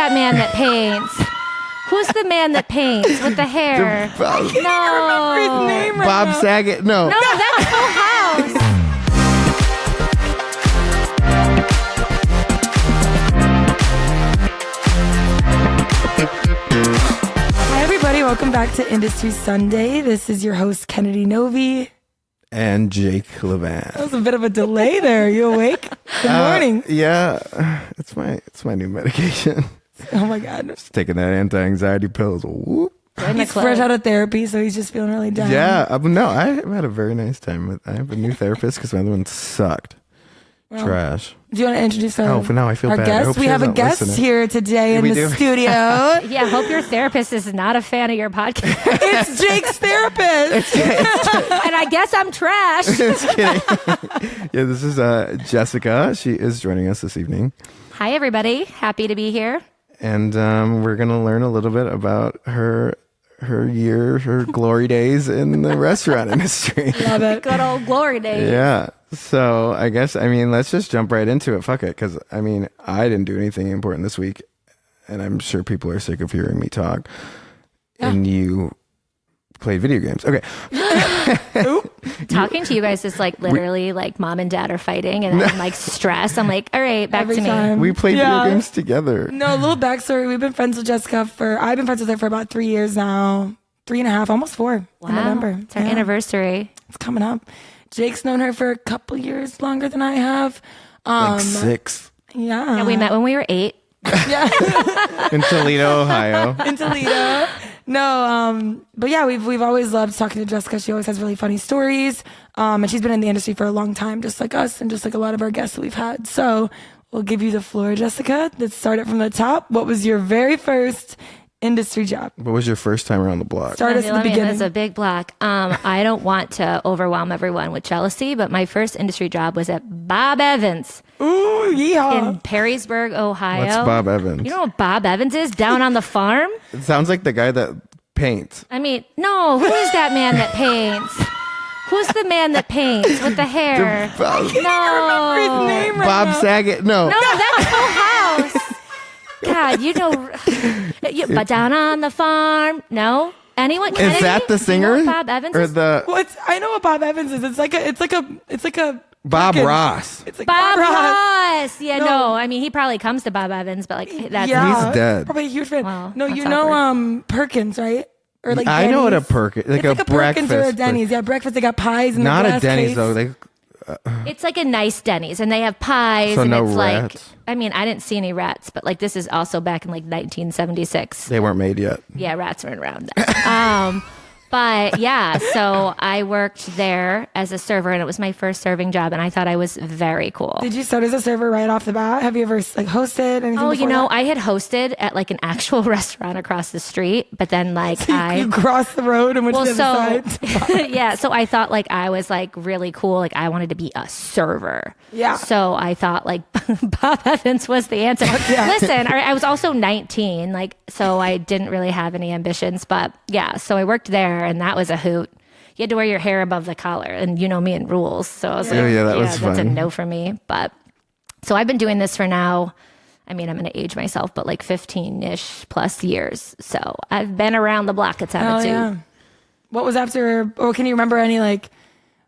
that man that paints? Who's the man that paints with the hair? No. Bob Saget. No. No, that's Full House. Hi, everybody. Welcome back to Industry Sunday. This is your host, Kennedy Novi. And Jake Levan. That was a bit of a delay there. You awake? Good morning. Yeah, it's my new medication. Oh my God. Just taking that anti-anxiety pills. Whoop. He's fresh out of therapy, so he's just feeling really down. Yeah, no, I've had a very nice time. I have a new therapist because my other one sucked. Well, trash. Do you want to introduce our, for now I feel our bad. guest? We have a guest here today in the studio. Yeah, hope your therapist is not a fan of your podcast. It's Jake's therapist. And I guess I'm trash. Just kidding. Yeah, this is Jessica. She is joining us this evening. Hi, everybody. Happy to be here. And we're going to learn a little bit about her glory days in the restaurant industry. Love it. Good old glory days. Yeah. So I guess, let's just jump right into it. Fuck it. Because, I didn't do anything important this week. And I'm sure people are sick of hearing me talk. Yeah. And you played video games. Okay. Talking to you guys is like literally like mom and dad are fighting and I'm like stressed. I'm like, all right, back Every to me. time. We played video games together. No, a little backstory. We've been friends with Jessica I've been friends with her for about 3 years now. 3.5, almost 4 Wow. in November. It's our anniversary. It's coming up. Jake's known her for a couple years longer than I have. Like 6. Yeah. Yeah, we met when we were 8. Yeah. In Toledo, Ohio. In Toledo. No, but yeah, we've always loved talking to Jessica. She always has really funny stories. And she's been in the industry for a long time, just like us and just like a lot of our guests that we've had. So we'll give you the floor, Jessica. Let's start it from the top. What was your very first industry job? What was your first time around the block? Start us at the beginning. It's a big block. I don't want to overwhelm everyone with jealousy, but my first industry job was at Bob Evans. Ooh, yeehaw. In Perrysburg, Ohio. What's Bob Evans? You know what Bob Evans is? Down on the farm? It sounds like the guy that paints. No. Who is that man that paints? Who's the man that paints with the hair? No. Bob Saget. No. No, that's Full House. God, but down on the farm. No? Anyone? Is that the singer? You know what Bob Evans is? I know what Bob Evans is. It's like a Bob Ross. It's like Bob Ross. Yeah, No. no. He probably comes to Bob Evans, but like that's He's dead. Probably a huge fan. Wow, no, that's you know Perkins, right? Or like I know what a Denny's. Perkins, like It's a breakfast. Perkins or a Denny's. Yeah, breakfast. They got pies and Not the a glass Denny's case. though. It's like a nice Denny's, and they have pies, So and no it's rats. like I didn't see any rats, but like this is also back in like 1976. They weren't made yet. Yeah, rats weren't around then. But yeah, so I worked there as a server, and it was my first serving job, and I thought I was very cool. Did you start as a server right off the bat? Have you ever like hosted anything? Oh, before that? I had hosted at like an actual restaurant across the street, but then like you crossed the road and went to the other side. yeah, so I thought like I was like really cool, like I wanted to be a server. Yeah. So I thought like Bob Evans was the answer. Yeah. Listen, I was also 19, like so I didn't really have any ambitions, but yeah, so I worked there, and that was a hoot. You had to wear your hair above the collar, and you know me and rules, so I was like, was that's a fun. no for me. But so I've been doing this for now. I'm going to age myself, but like 15-ish plus years. So I've been around the block a time or two. Yeah. What was after, or can you remember any like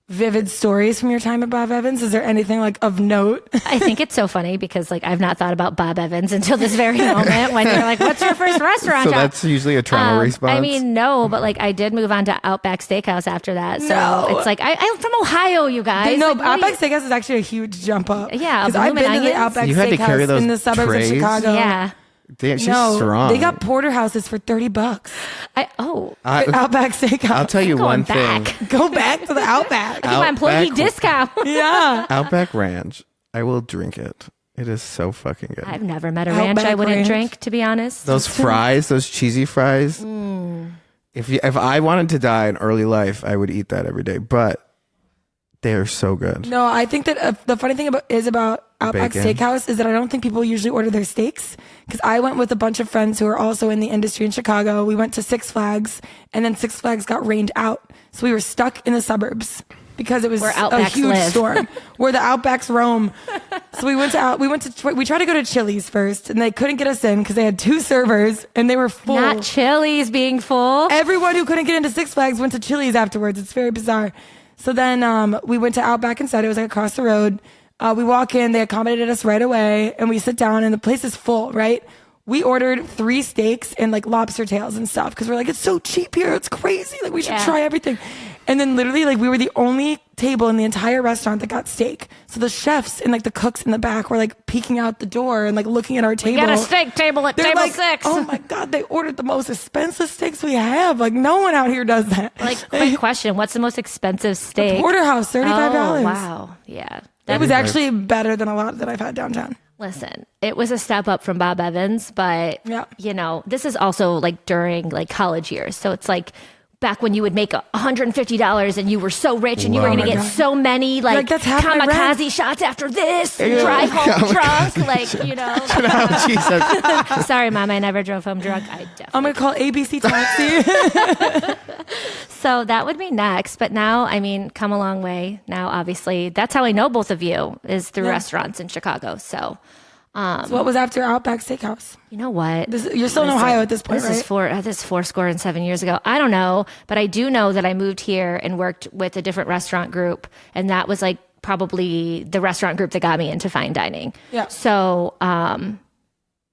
vivid stories from your time at Bob Evans? Is there anything like of note? I think it's so funny because like I've not thought about Bob Evans until this very moment when you're like, what's your first restaurant So job? that's usually a trauma response. No, but like I did move on to Outback Steakhouse after that. So it's like, I'm from Ohio, you guys. No, Like, Outback Steakhouse is actually a huge jump up. Yeah, because I've been to the Blooming Outback You had to carry Steakhouse those in the suburbs trays? of Chicago. Yeah. Damn, she's No, strong. they got porterhouses for $30. Outback Steakhouse. I'll tell you one going thing. back. Go back to the Outback. My employee Outback- discount. Yeah. Outback Ranch. I will drink it. It is so fucking good. I've never met a ranch I Outback wouldn't Ranch. drink, to be honest. Those fries, those cheesy fries. If I wanted to die in early life, I would eat that every day. But they are so good. No, I think that the funny thing about Outback Bacon. Steakhouse is that I don't think people usually order their steaks, because I went with a bunch of friends who are also in the industry in Chicago. We went to Six Flags, and then Six Flags got rained out, so we were stuck in the suburbs. because it was Where a Outbacks huge live. storm where the Outbacks roam. So we tried to go to Chili's first, and they couldn't get us in because they had 2 servers and they were full. Not Chili's being full. Everyone who couldn't get into Six Flags went to Chili's afterwards. It's very bizarre. So then we went to Outback instead. It was like across the road. We walk in, they accommodated us right away, and we sit down, and the place is full, right? We ordered 3 steaks and like lobster tails and stuff because we're like, it's so cheap here. It's crazy. Like we should try everything. And then literally like we were the only table in the entire restaurant that got steak. So the chefs and like the cooks in the back were like peeking out the door and like looking at our table. We got a steak table at They're table like, 6. oh my God, they ordered the most expensive steaks we have. Like no one out here does that. Like, quick question. What's the most expensive steak? Porterhouse, $35. Oh, wow. Yeah. It was actually better than a lot that I've had downtown. Listen, it was a step up from Bob Evans, but you know, this is also like during like college years. So it's like back when you would make $150 and you were so rich and you were going to get so many like that's half my kamikaze rent. shots after this, drive home drunk, like, you know. Jesus. Sorry, Mom, I never drove home drunk. I definitely. I'm going to call ABC Taxi. So that would be next. But now, I mean, come a long way. Now, obviously, that's how I know both of you is through restaurants in Chicago. So, So what was after Outback Steakhouse? you know what? You're still in Ohio at this point, This right? is 4 years ago. I don't know, but I do know that I moved here and worked with a different restaurant group, and that was like probably the restaurant group that got me into fine dining. Yeah. So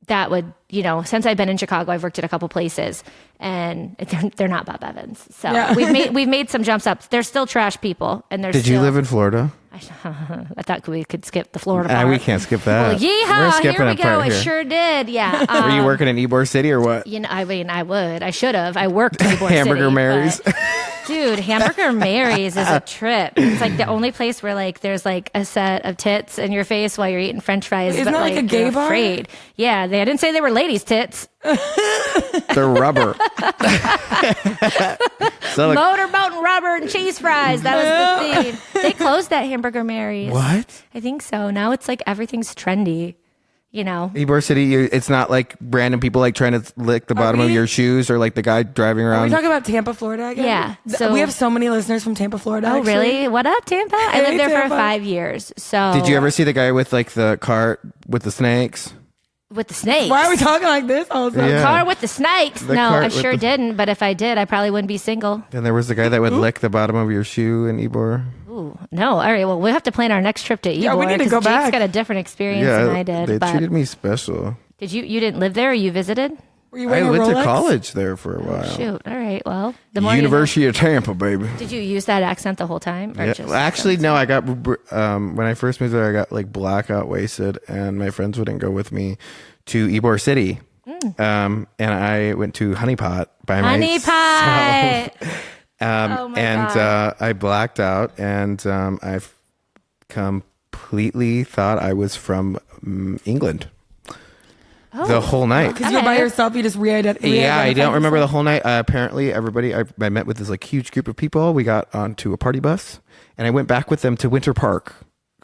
that would, you know, since I've been in Chicago, I've worked at a couple places, and they're not Bob Evans. So we've made some jumps up. They're still trash people, and they're. Did you live in Florida? I thought we could skip the Florida part. We can't skip that. Well, yeehaw! We're skipping Here we a go. part I here. sure did. Yeah. Were you working in Ybor City or what? You know, I mean, I would. I should have. I worked in Ybor Hamburger City, Mary's. but- Dude, Hamburger Mary's is a trip. It's like the only place where like there's like a set of tits in your face while you're eating French fries. Isn't but that like a gay you're bar? afraid. Yeah, I didn't say they were ladies' tits. They're rubber. So like, Motorboat and rubber and cheese fries. That was the thing. They closed that Hamburger Mary's. what? I think so. Now it's like everything's trendy. You know. Ybor City, it's not like random people like trying to lick the bottom of we? your shoes or like the guy driving Are around. we talking about Tampa, Florida again? Yeah, so- we have so many listeners from Tampa, Florida. Oh, actually. really? What up, Tampa? I Hey, lived there Tampa. for 5 years. So Did you ever see the guy with like the cart with the snakes? with the snakes? Why are we talking like this all the time? Yeah. Car with the snakes? The No, cart I with sure the- didn't. But if I did, I probably wouldn't be single. And there was the guy that would lick the bottom of your shoe in Ybor. Ooh, no. All right. Well, we'll have to plan our next trip to Ybor. Yeah, we need to 'cause go Jake's back. got a different experience than I did. they but treated me special. did you? You didn't live there, or you visited? Were you I wearing a went to Rolex? college there for a while. Shoot. All right. Well, the more you know. University of Tampa, baby. Did you use that accent the whole time? Or Yeah. just Well, actually, no. I got when I first moved there, I got like blackout wasted, and my friends wouldn't go with me to Ybor City. And I went to Honey Pot by Honey myself. pie. Oh my and God. I blacked out, and I completely thought I was from England the whole night. Because you were by Okay. yourself, you just re-identified. Yeah, I don't remember the whole night. Apparently, everybody I met with this like huge group of people. We got onto a party bus, and I went back with them to Winter Park,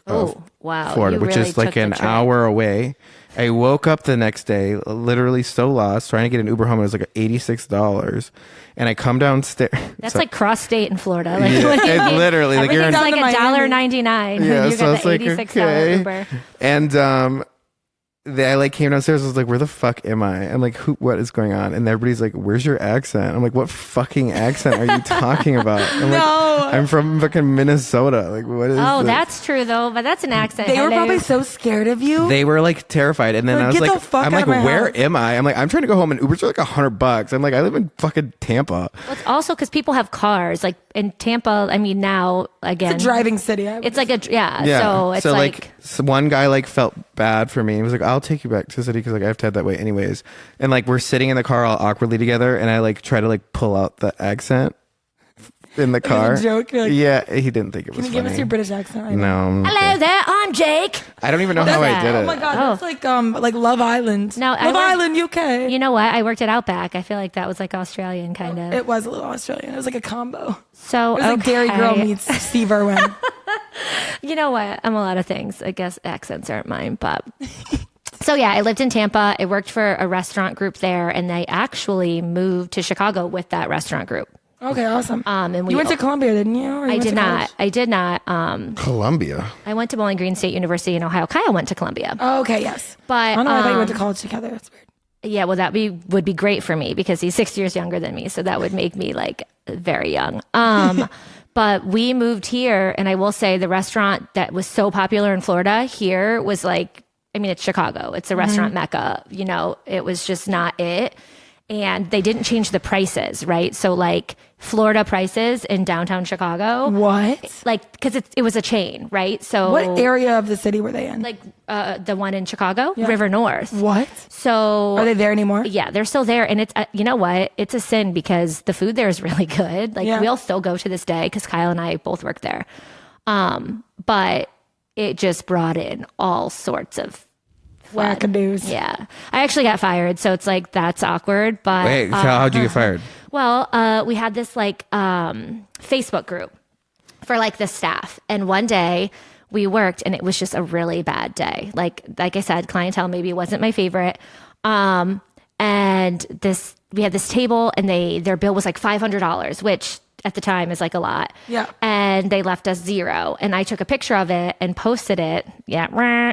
Oh, wow. Florida, You which really is like took the an trip. hour away. I woke up the next day, literally so lost, trying to get an Uber home. It was like $86, and I come downstairs. That's So- like cross state in Florida. Like, Yeah, what do you it mean? literally, like, you're in- Everything's like Down to Miami. $1.99. Yeah, You so got it's the like, $86 okay. Uber. And I like came downstairs. I was like, "Where the fuck am I?" I'm like, "Who? What is going on?" And everybody's like, "Where's your accent?" I'm like, "What fucking accent are you talking about?" I'm No. like, "I'm from fucking Minnesota." Like, what is? Oh, this? that's true though, but that's an accent. They were Hello. probably so scared of you. They were like terrified, and then Like, I was get the like, fuck "I'm out like, of my where house." am I?" I'm like, "I'm trying to go home, and Uber's are like $100." I'm like, "I live in fucking Tampa." Well, it's also because people have cars. Like in Tampa, I mean, now again, it's a driving city. I would It's like a yeah. Yeah. So it's like so one guy like felt bad for me. He was like, "I'll take you back to the city because like I have to head that way anyways." And like we're sitting in the car all awkwardly together, and I like try to like pull out the accent in the car. joke? You're like, Yeah, he didn't think it Can was you give funny. us your British accent? Right now? No. hello there, I'm Jake. I don't even know how I that? did it. Oh my god, Oh. that's like Love Island. No, I Love worked- Island, UK. You know what? I worked at Outback. I feel like that was like Australian kind of. It was a little Australian. It was like a combo. So It was like Dairy Girl meets Steve Irwin. You know what? I'm a lot of things. I guess accents aren't mine, but. So yeah, I lived in Tampa. I worked for a restaurant group there, and I actually moved to Chicago with that restaurant group. Okay, awesome. And you went to Columbia, didn't you? Or you I went did to not. college? I did not. Columbia. I went to Bowling Green State University in Ohio. Kyle went to Columbia. Oh, okay, yes. But I don't know. I thought you went to college together. That's weird. yeah, well, would be great for me because he's 6 years younger than me, so that would make me like very young. But we moved here, and I will say the restaurant that was so popular in Florida here was like, I mean, it's Chicago. It's a restaurant mecca. You know, it was just not it. And they didn't change the prices, right? So like Florida prices in downtown Chicago. What? Like, because it was a chain, right? So What area of the city were they in? like the one in Chicago, River North. What? So Are they there anymore? yeah, they're still there. And it's, you know what? It's a sin because the food there is really good. Like we'll still go to this day because Kyle and I both work there. But it just brought in all sorts of fun. Wackadoos. Yeah. I actually got fired. So it's like, that's awkward. But Wait, how'd you get fired? well, we had this like Facebook group for like the staff. And one day we worked and it was just a really bad day. Like I said, clientele maybe wasn't my favorite. And we had this table and their bill was like $500, which at the time is like a lot. Yeah. And they left us $0. And I took a picture of it and posted it. Yeah.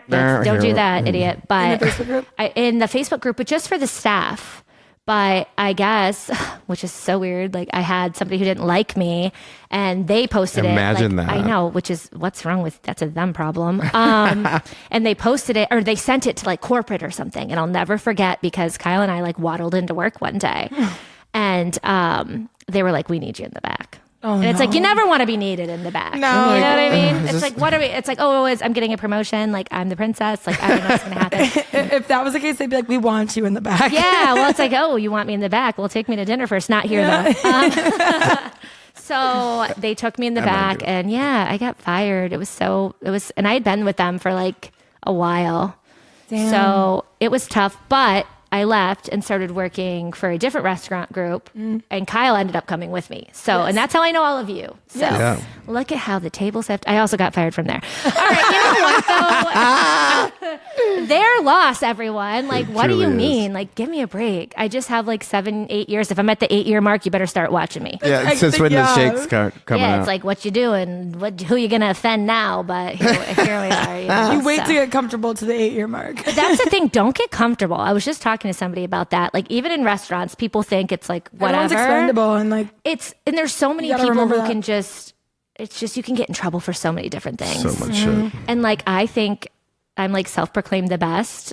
Don't do that, idiot. But In the Facebook group? In the Facebook group, but just for the staff. But I guess, which is so weird, like I had somebody who didn't like me and they posted Imagine it. Like, that. I know, which is what's wrong with, that's a them problem. And they posted it or they sent it to like corporate or something. And I'll never forget because Kyle and I like waddled into work one day and they were like, we need you in the back. Oh, and it's like, you never want to be needed in the back. No. You know what I mean? Is It's this- like, what are we? It's like, I'm getting a promotion. Like, I'm the princess. Like, I don't know what's going to happen. If that was the case, they'd be like, we want you in the back. Yeah. Well, it's like, oh, you want me in the back? Well, take me to dinner first. Not here, though. So they took me in the back and yeah, I got fired. And I had been with them for like a while. Damn. So it was tough, but I left and started working for a different restaurant group, and Kyle ended up coming with me. So, and that's how I know all of you. So, Yeah. look at how the tables have. I also got fired from there. All right, you know what though? Their loss, everyone. Like, what do you truly is. mean? Like, give me a break. I just have like 7-8 years. If I'm at the 8-year mark, you better start watching me. Yeah, I since think- when the yeah. shakes coming Yeah, out? it's like what you doing, who you gonna offend now? But here we are. You, know, You wait so. to get comfortable to the 8-year mark. That's the thing. Don't get comfortable. I was just talking to somebody about that. Like even in restaurants, people think it's like whatever. Everyone's expendable and like, And there's so many You gotta people remember who that. can just. It's just you can get in trouble for so many different things. so much shit. And like I think I'm like self-proclaimed the best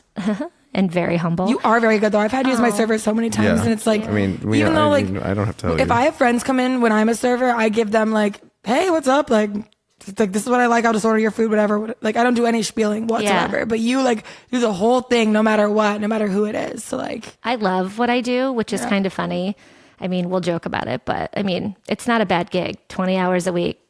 and very humble. you are very good though. I've had you as my server so many times Yeah. and it's like, I mean, even though like, I don't have to tell if you. I have friends come in when I'm a server, I give them like, hey, what's up? Like, it's like, this is what I like. I'll just order your food, whatever. Like, I don't do any spieling whatsoever. Yeah. But you like do the whole thing, no matter what, no matter who it is. So like, I love what I do, which is kind of funny. I mean, we'll joke about it, but I mean, it's not a bad gig. 20 hours a week.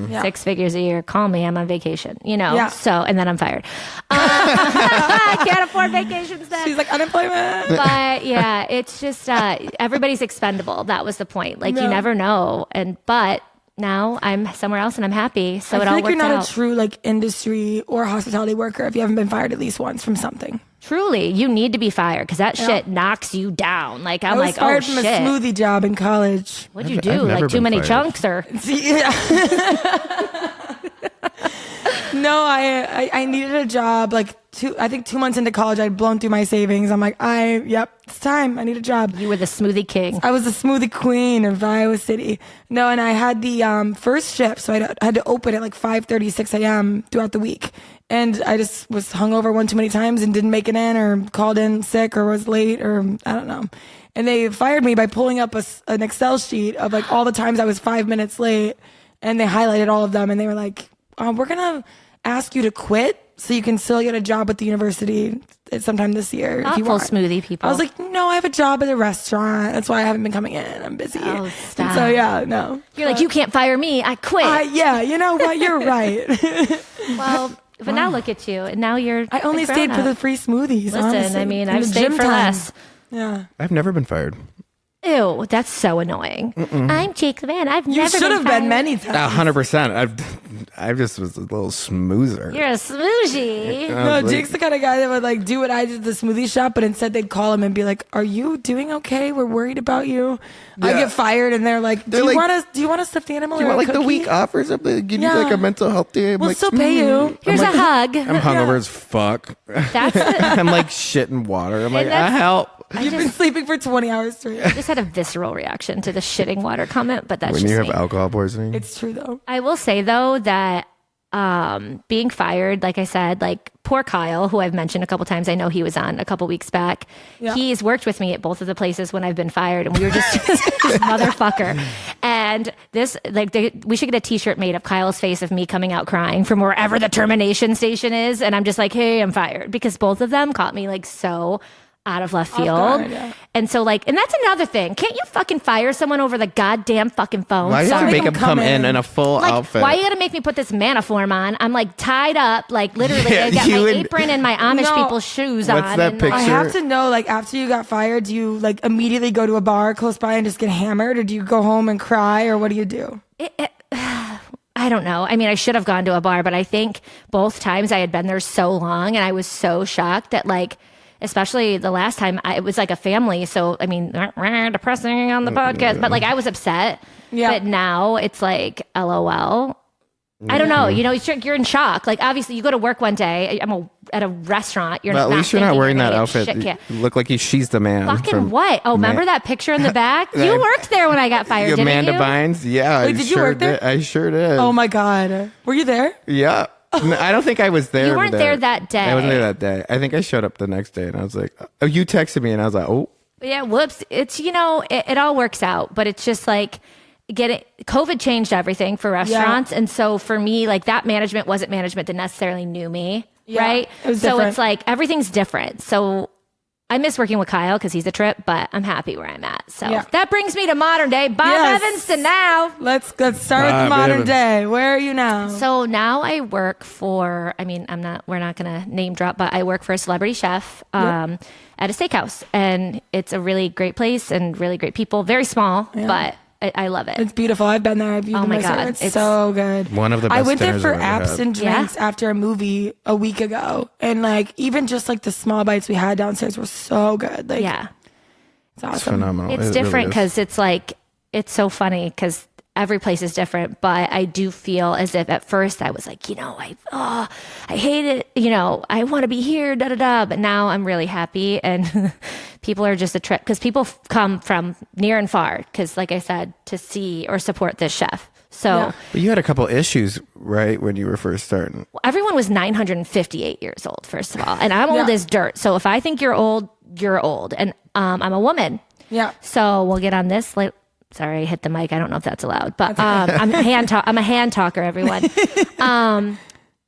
yeah. 6 figures a year. Call me. I'm on vacation, you know? Yeah. So, and then I'm fired. I can't afford vacations then. She's like, unemployment. But yeah, it's just, everybody's expendable. That was the point. Like you No. never know. But now I'm somewhere else and I'm happy. So I it feel all like worked you're not out. a true like industry or hospitality worker if you haven't been fired at least once from something. Truly, you need to be fired because that shit knocks you down. Like I'm I was like, fired oh from shit. a smoothie job in college. What'd you I've do? never Like too been many fired. chunks or? Yeah. No, I needed a job like 2 months into college. I'd blown through my savings. I'm like, it's time. I need a job. You were the smoothie king. I was the smoothie queen of Iowa City. No, and I had the first shift, so I had to open at like 5:30, 6 a.m. throughout the week. And I just was hungover one too many times and didn't make it in or called in sick or was late or I don't know. And they fired me by pulling up an Excel sheet of like all the times I was 5 minutes late. And they highlighted all of them and they were like, we're going to ask you to quit so you can still get a job at the university sometime this year. if you Thoughtful want. smoothie people. I was like, no, I have a job at a restaurant. That's why I haven't been coming in. I'm busy. Oh, And stop. so yeah, no. You're like, you can't fire me. I quit. Yeah, you know what? You're right. Well, but now look at you. And now you're. I only a stayed for grown-up. the free smoothies. Listen, honestly. I mean, And I've the stayed gym for time. less. Yeah. I've never been fired. Ew, that's so annoying. I'm Jake the Man. I've You never should have been many times. 100%. I just was a little smoozer. You're a smoochie. No, Jake's the kind of guy that would like do what I did at the smoothie shop, but instead they'd call him and be like, "Are you doing okay? We're worried about you." I get fired, and they're like, "Do you want a stuffed animal? Do you or want a like the cookie?" week off or something? You need like a mental health day. I'm We'll like, still pay you. Here's a hug. I'm hungover as fuck. That's the, I'm like shitting water. I'm like, that's- help. You've been sleeping for 20 hours straight. I just had a visceral reaction to the shitting water comment, but that's When just you have me. alcohol poisoning. It's true though. I will say though that being fired, like I said, like poor Kyle, who I've mentioned a couple times, I know he was on a couple weeks back. Yeah. He's worked with me at both of the places when I've been fired, and we were just this motherfucker. And this, like, we should get a T-shirt made of Kyle's face of me coming out crying from wherever the termination station is, and I'm just like, hey, I'm fired, because both of them caught me like so out of left field. guard, yeah. And so like, and that's another thing. Can't you fucking fire someone over the goddamn fucking phone? Why do you have to Make make them him come come in in. a full Like, outfit? why you gotta make me put this maniform on? I'm like tied up, like literally. Yeah, I got you my and- apron and my Amish No. people's shoes on. What's that and, picture? I have to know, like, after you got fired, do you like immediately go to a bar close by and just get hammered, or do you go home and cry, or what do you do? I don't know. I mean, I should have gone to a bar, but I think both times I had been there so long, and I was so shocked that like. Especially the last time, it was like a family. So, I mean, depressing on the podcast, but like I was upset. Yeah. But now it's like, LOL. I don't know. You know, you're in shock. Like, obviously, you go to work one day. I'm at a restaurant. You're But at not least you're not thinking wearing you're that gonna outfit. get shit You look like she's the man. Fucking from what? Oh, remember that picture in the back? You worked there when I got fired, didn't Amanda you? Bynes? Yeah, Wait, I did you sure work there? did. I sure did. Oh my God. Were you there? Yeah. No, I don't think I was there. You weren't there that day. I wasn't there that day. I think I showed up the next day and I was like, oh, you texted me and I was like, oh. Yeah, whoops. It's, you know, it all works out, but it's just like COVID changed everything for restaurants. And so for me, like that management wasn't management that necessarily knew me. Yeah, right. it was so different. it's like everything's different. So I miss working with Kyle because he's a trip, but I'm happy where I'm at. So that brings me to modern day. Bob Yes. Evans to now. Let's start with the Bob modern Evans. day. Where are you now? So now I work for, I mean, we're not going to name drop, but I work for a celebrity chef at a steakhouse. And it's a really great place and really great people. Very small, but I love it. It's beautiful. I've been there. I've Oh my God. It's so good. One of the I best went there dinners for I've ever apps had. and drinks after a movie a week ago. And like even just like the small bites we had downstairs were so good. Like Yeah. it's awesome. It's phenomenal. It's It different really is. because it's like, it's so funny because every place is different, but I do feel as if at first I was like, you know, I hate it. You know, I want to be here, da da da. But now I'm really happy, and people are just a trip because people come from near and far. Because, like I said, to see or support this chef. So But you had a couple issues, right, when you were first starting. everyone was 958 years old, first of all, and I'm old as dirt. So if I think you're old, and I'm a woman. Yeah. So we'll get on this. Sorry, I hit the mic. I don't know if that's allowed, but I'm a hand talker, everyone.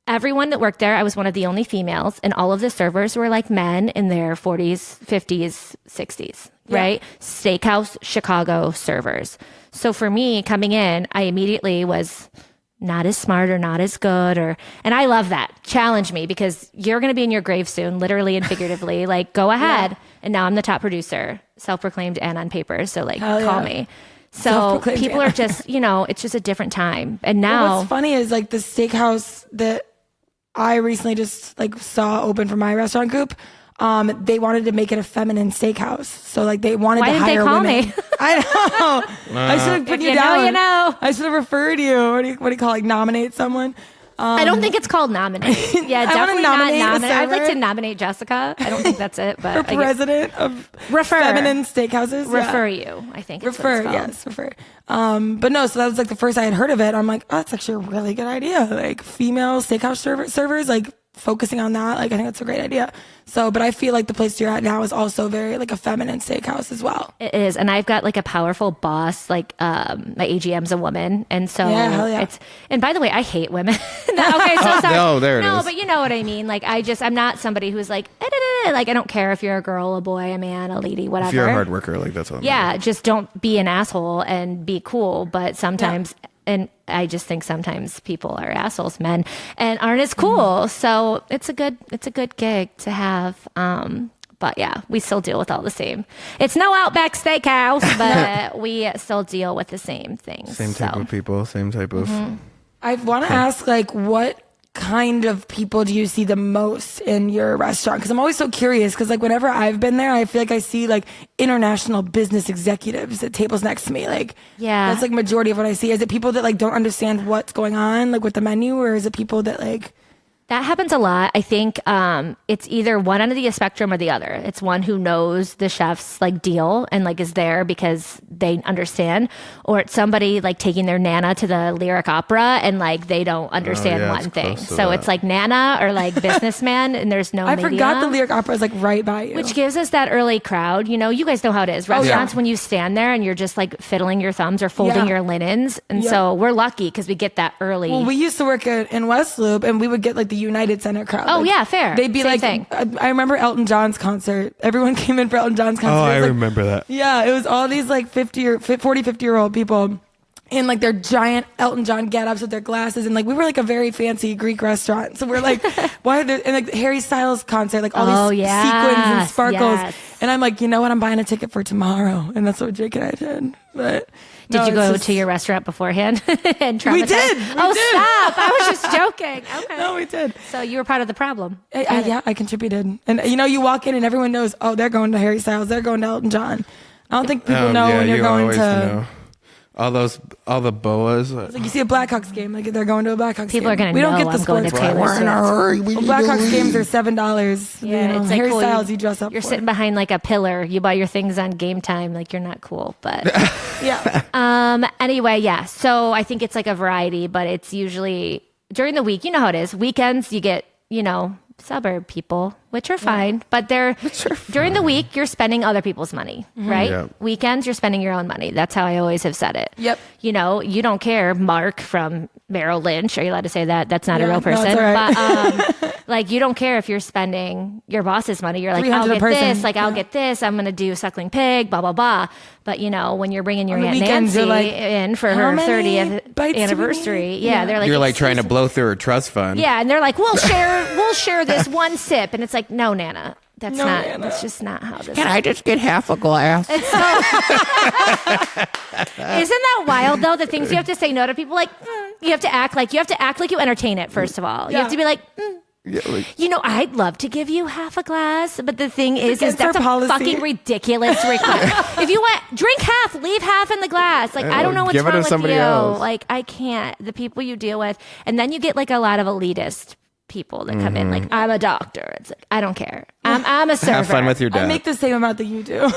Everyone that worked there, I was one of the only females, and all of the servers were like men in their 40s, 50s, 60s, right? Steakhouse Chicago servers. So for me coming in, I immediately was not as smart or not as good and I love that. Challenge me because you're going to be in your grave soon, literally and figuratively. Like, go ahead. And now I'm the top producer, self-proclaimed and on paper. So like, call me. So Self-proclaimed people Anna. are just, you know, it's just a different time. And now What's funny is like the steakhouse that I recently just like saw open for my restaurant group. They wanted to make it a feminine steakhouse. So like they wanted Why to didn't they hire call women. me? I know. I should have put If you you know, down. you know. I should have referred you. What do you call like nominate someone? I don't think it's called nominate. Yeah, wanna definitely not nominate a nominate. I'd like server. to nominate Jessica. I don't think that's it, but For I guess- president of Refer. feminine steakhouses. Yeah. refer you. I think it's Refer, what it's called. yes, refer. But no, so that was like the first I had heard of it. I'm like, oh, that's actually a really good idea. Like female steakhouse servers, like focusing on that. Like I think that's a great idea. So, but I feel like the place you're at now is also very like a feminine steakhouse as well. It is, and I've got like a powerful boss. Like my AGM's a woman, and so Yeah, hell yeah. it's. And by the way, I hate women. Okay, so sorry. No, there it no, is. but you know what I mean. Like I'm not somebody who's like, like I don't care if you're a girl, a boy, a man, a lady, whatever. If you're a hard worker, like that's all. Yeah, just don't be an asshole and be cool. But sometimes, and I just think sometimes people are assholes, men, and aren't as cool. So it's a good gig to have. But yeah, we still deal with all the same. It's no Outback Steakhouse, but we still deal with the same things. Same type of people, same type of. I want to ask, like, what kind of people do you see the most in your restaurant? Because I'm always so curious, because like whenever I've been there, I feel like I see like international business executives at tables next to me. Like, yeah, that's like majority of what I see. Is it people that like don't understand what's going on like with the menu, or is it people that like... That happens a lot. I think it's either one end of the spectrum or the other. It's one who knows the chef's like deal and like is there because they understand, or it's somebody like taking their Nana to the lyric opera and like they don't understand one thing. So it's like Nana or like businessman, and there's no. I forgot the lyric opera is like right by you, which gives us that early crowd. You know, you guys know how it is. Restaurants when you stand there and you're just like fiddling your thumbs or folding your linens, and so we're lucky because we get that early. Well, we used to work in West Loop, and we would get like the United Center crowd. Oh, like, yeah, fair. They'd be Same like, thing. I remember Elton John's concert. Everyone came in for Elton John's concert. Oh, I like, remember that. Yeah, it was all these like 50-year-old people in like their giant Elton John get-ups with their glasses, and like we were like a very fancy Greek restaurant, so we're like, why are there, and like Harry Styles concert, like all these sequins and sparkles, and I'm like, you know what, I'm buying a ticket for tomorrow, and that's what Jake and I did. But did you go to your restaurant beforehand and try? We did. Stop! I was just joking. Okay. No, we did. So you were part of the problem. I contributed, and you know, you walk in and everyone knows. Oh, they're going to Harry Styles. They're going to Elton John. I don't think people know when you're going to. Know. All the boas. It's like you see a Blackhawks game, like they're going to a Blackhawks People game. are going to know we don't get the I'm going to sports Taylor part. Swift. Blackhawks games are $7. Yeah, you know, it's like Harry cool. Styles, you dress up. You're for. sitting behind like a pillar. You buy your things on game time. Like you're not cool, but yeah. Anyway, yeah. So I think it's like a variety, but it's usually during the week. You know how it is. Weekends, you get suburb people, which are fine, but during the week you're spending other people's money, right? Yep. Weekends you're spending your own money. That's how I always have said it. Yep. You know, you don't care, Mark from Merrill Lynch. Are you allowed to say that? That's not a real person. No, right. But like you don't care if you're spending your boss's money. You're like, I'll get this, I'll get this. I'm gonna do suckling pig, blah blah blah. But you know, when you're bringing your Aunt Nancy in for her 30th anniversary, they're like, you're like trying to blow through her trust fund. Yeah, and they're like, we'll share this one sip, and it's like, no, Nana, that's just not how this. Can I just get half a glass? Isn't that wild though? The things you have to say no to people, like you have to act like you entertain it. First of all, you have to be like. I'd love to give you half a glass, but the thing is that's a fucking ridiculous request. If you want, drink half, leave half in the glass. Like, I don't know what's wrong with you. Else. Like, I can't. The people you deal with, and then you get like a lot of elitist people that come in. Like, I'm a doctor. It's like, I don't care. I'm a server. Have fun with your dad. I make the same amount that you do.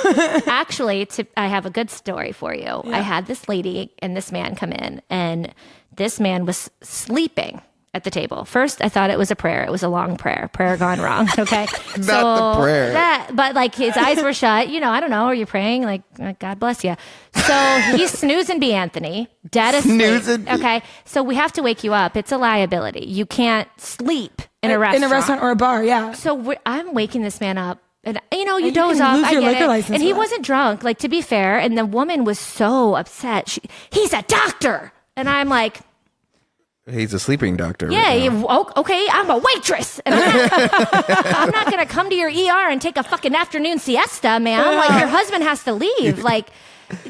Actually, I have a good story for you. Yeah. I had this lady and this man come in, and this man was sleeping at the table. First, I thought it was a prayer. It was a long prayer. Prayer gone wrong. Okay. Not the prayer. But like his eyes were shut. I don't know. Are you praying? Like, God bless you. So he's snoozing B. Anthony. Dead asleep. Snoozing. Okay. So we have to wake you up. It's a liability. You can't sleep in a restaurant. In a restaurant or a bar, yeah. So I'm waking this man up. And you doze off. Lose your liquor license. And he wasn't drunk, like, to be fair. And the woman was so upset. He's a doctor. And I'm like, he's a sleeping doctor. Yeah, okay, I'm a waitress. And I'm not going to come to your ER and take a fucking afternoon siesta, man. Like, your husband has to leave. Like,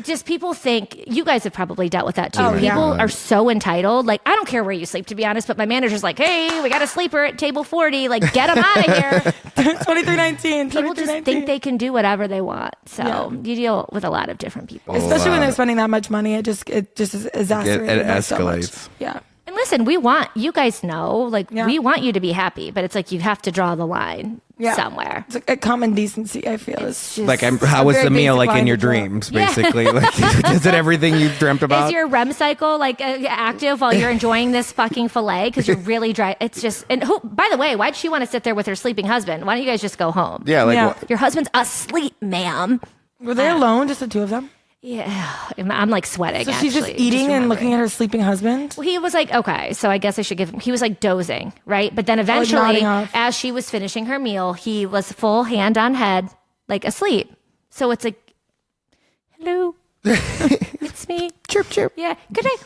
just people think, you guys have probably dealt with that too. People are so entitled. Like, I don't care where you sleep, to be honest, but my manager's like, hey, we got a sleeper at table 40. Like, get him out of here. 2319. People just think they can do whatever they want. So you deal with a lot of different people. Especially when they're spending that much money. It just is exacerbated. It escalates. So yeah. And listen, you guys know, we want you to be happy, but it's like you have to draw the line somewhere. It's like a common decency, I feel. It's just, like, how was the meal like in your dreams, basically? Like, is it everything you've dreamt about? Is your REM cycle like active while you're enjoying this fucking filet? Because you're really dry. It's just, and by the way, why'd she want to sit there with her sleeping husband? Why don't you guys just go home? Yeah, your husband's asleep, ma'am. Were they alone, just the two of them? Yeah, I'm like sweating. So she's just eating and looking at her sleeping husband? Well, he was like, okay, so I guess I should give him, he was like dozing, right? But then eventually, as she was finishing her meal, he was full hand on head, like asleep. So it's like, hello, it's me. Chirp, chirp. Yeah, good night.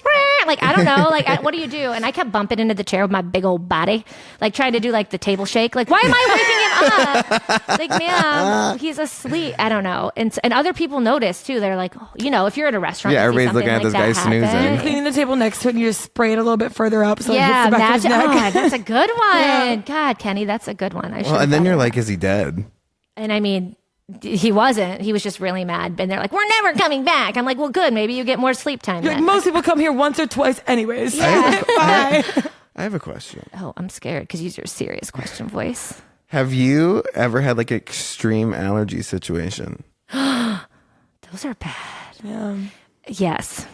Like, I don't know, like, what do you do? And I kept bumping into the chair with my big old body, like trying to do like the table shake. Like, why am I waking him up. Like, ma'am, he's asleep. I don't know. And other people notice too. They're like, oh, you know, if you're at a restaurant, Yeah, you see everybody's looking at something this like guy that snoozing. happen. Cleaning the table next to it, and you just spray it a little bit further up. So Yeah, it hits the back of his imagine. neck. Oh, that's a good one. God, Kenny, that's a good one. Well, and then you're like, is he dead? and I mean, he wasn't. He was just really mad. And they're like, we're never coming back. I'm like, well, good. Maybe you get more sleep time. Like, Then. most people come here once or twice anyways. Yeah. Bye. I have a question. Oh, I'm scared because use your serious question voice. Have you ever had like an extreme allergy situation? Those are bad. Yeah. Yes.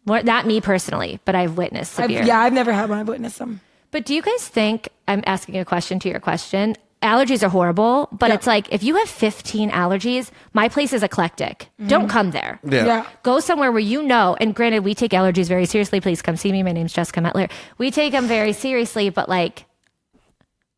Not me personally, but I've witnessed severe. I've never had one. I've witnessed them. But do you guys think, I'm asking a question to your question, allergies are horrible, but it's like, if you have 15 allergies, my place is eclectic. Don't come there. Yeah. Go somewhere where you know, and granted, we take allergies very seriously. Please come see me. My name's Jessica Metler. We take them very seriously, but like,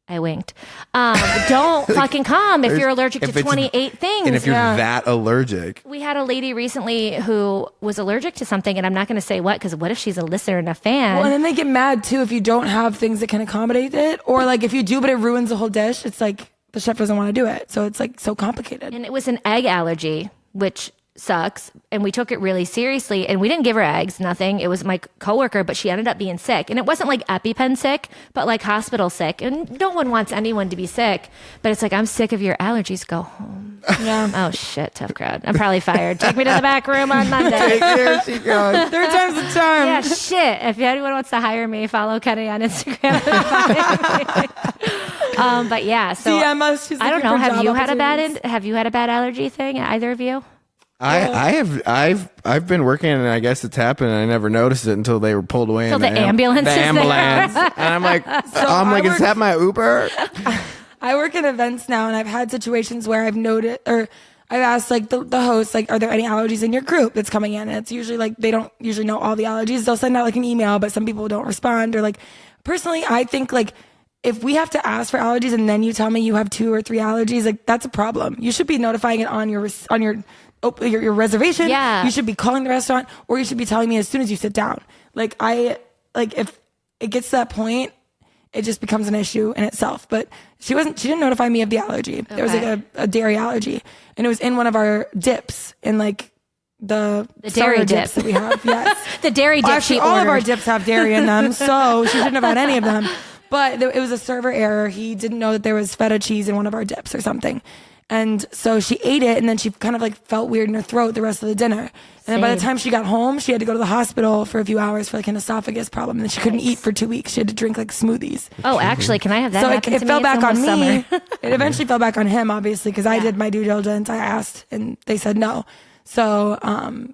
I winked. Don't fucking come if you're allergic to 28 things. And if you're that allergic. We had a lady recently who was allergic to something, and I'm not going to say what, because what if she's a listener and a fan? Well, and then they get mad too if you don't have things that can accommodate it, or like if you do but it ruins the whole dish. It's like the chef doesn't want to do it, so it's like so complicated. And it was an egg allergy, which sucks. And we took it really seriously, and we didn't give her eggs, nothing. It was my coworker, but she ended up being sick. And it wasn't like EpiPen sick, but like hospital sick. And no one wants anyone to be sick. But it's like, I'm sick of your allergies. Go home. Yeah. Oh shit, tough crowd. I'm probably fired. Take me to the back room on Monday. There she goes. Third time's the charm. Yeah, shit. If anyone wants to hire me, follow Kenny on Instagram. But yeah, so DM us. She's I don't looking know. for Have job you had opportunities. a bad allergy thing? Either of you? I've been working, and I guess it's happened, and I never noticed it until they were pulled away. Till in the ambulance The is there. ambulance. And I'm like, is that my Uber? I work in events now, and I've had situations where I've noted, or I've asked like the host, like, are there any allergies in your group that's coming in? And it's usually like they don't usually know all the allergies. They'll send out like an email, but some people don't respond. Or like, personally, I think like if we have to ask for allergies and then you tell me you have 2 or 3 allergies, like that's a problem. You should be notifying it on your reservation. Yeah. You should be calling the restaurant, or you should be telling me as soon as you sit down. If it gets to that point, it just becomes an issue in itself. But she didn't notify me of the allergy. There was like a dairy allergy, and it was in one of our dips in like the dairy dip dips that we have. Yes. The dairy dip. Actually, all of our dips have dairy in them, so she shouldn't have had any of them. But it was a server error. He didn't know that there was feta cheese in one of our dips or something. And so she ate it, and then she kind of like felt weird in her throat the rest of the dinner. And then by the time she got home, she had to go to the hospital for a few hours for like an esophagus problem. And then she couldn't eat for 2 weeks. She had to drink like smoothies. Oh, actually, can I have that? So happen it to fell me? back It's on almost me. summer. It eventually fell back on him, obviously, because I did my due diligence. I asked, and they said no. So,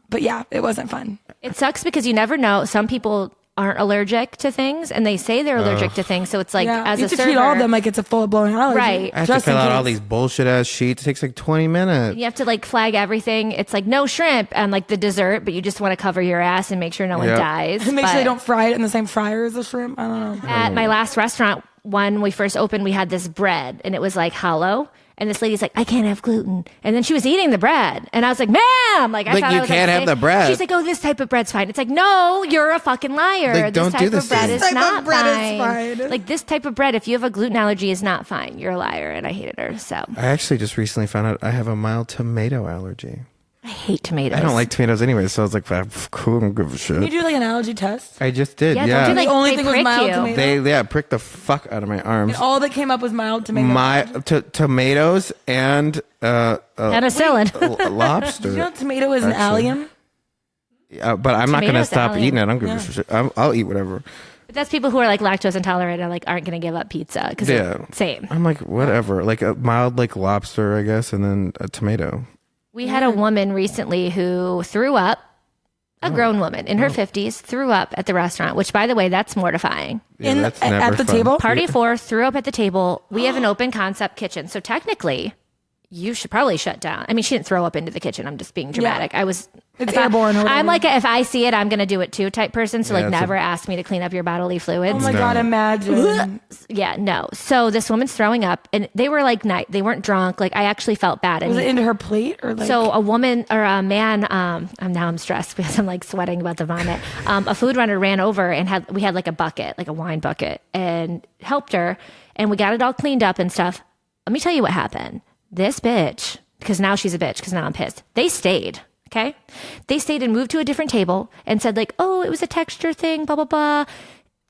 but yeah, it wasn't fun. It sucks because you never know. Some people aren't allergic to things, and they say they're allergic to things. So it's like, Yeah, as you a have to server, treat all of them like it's a full-blown allergy. Right. I have to Just in fill out all case. these bullshit ass sheets. It takes like 20 minutes. you have to like flag everything. It's like no shrimp and like the dessert, but you just want to cover your ass and make sure no one Yep. dies. Make sure But they don't fry it in the same fryer as the shrimp. I don't know. At my last restaurant, when we first opened, we had this bread, and it was like hollow. And this lady's like, I can't have gluten. And then she was eating the bread. And I was like, ma'am, like I Like, thought you I was can't have the bread. She's like, oh, this type of bread's fine. It's like, no, you're a fucking liar. Like, don't this do type this of bread to me. is This type not of bread is fine. fine. Like this type of bread, if you have a gluten allergy, is not fine. You're a liar. And I hated her. So I actually just recently found out I have a mild tomato allergy. I hate tomatoes. I don't like tomatoes anyway, so I was like, cool, I don't give a Can you shit. do like an allergy test? I just did, Yeah, yeah. don't do like The only they thing was prick mild you. tomato. They pricked the fuck out of my arms. And all that came up was mild tomato. Tomatoes and Penicillin. lobster. You know tomato is an Actually. allium? But I'm not going to Tomatoes stop allium. eating it. I don't give Yeah. a shit. I'll eat whatever. But that's people who are like lactose intolerant and like aren't going to give up pizza because same. I'm like, whatever. Like a mild like lobster, I guess, and then a tomato. We had a woman recently who threw up, a grown woman in her 50s, threw up at the restaurant, which, by the way, that's mortifying. Yeah, In- that's at never the fun. table? Party 4 threw up at the table. We have an open concept kitchen. So technically, you should probably shut down. I mean, she didn't throw up into the kitchen. I'm just being dramatic. It's airborne or whatever. I'm like, if I see it, I'm going to do it too type person. So Yeah, like it's never ask me to clean up your bodily fluids. Oh my God, imagine. Yeah, no. So this woman's throwing up and they were like, they weren't drunk. Like I actually felt bad. Was And it into her plate or like? so a woman or a man, I'm stressed because I'm like sweating about the vomit. A food runner ran over and we had like a bucket, like a wine bucket, and helped her. And we got it all cleaned up and stuff. let me tell you what happened. This bitch, because now she's a bitch, because now I'm pissed. They stayed. Okay. They stayed and moved to a different table and said like, oh, it was a texture thing, blah, blah, blah.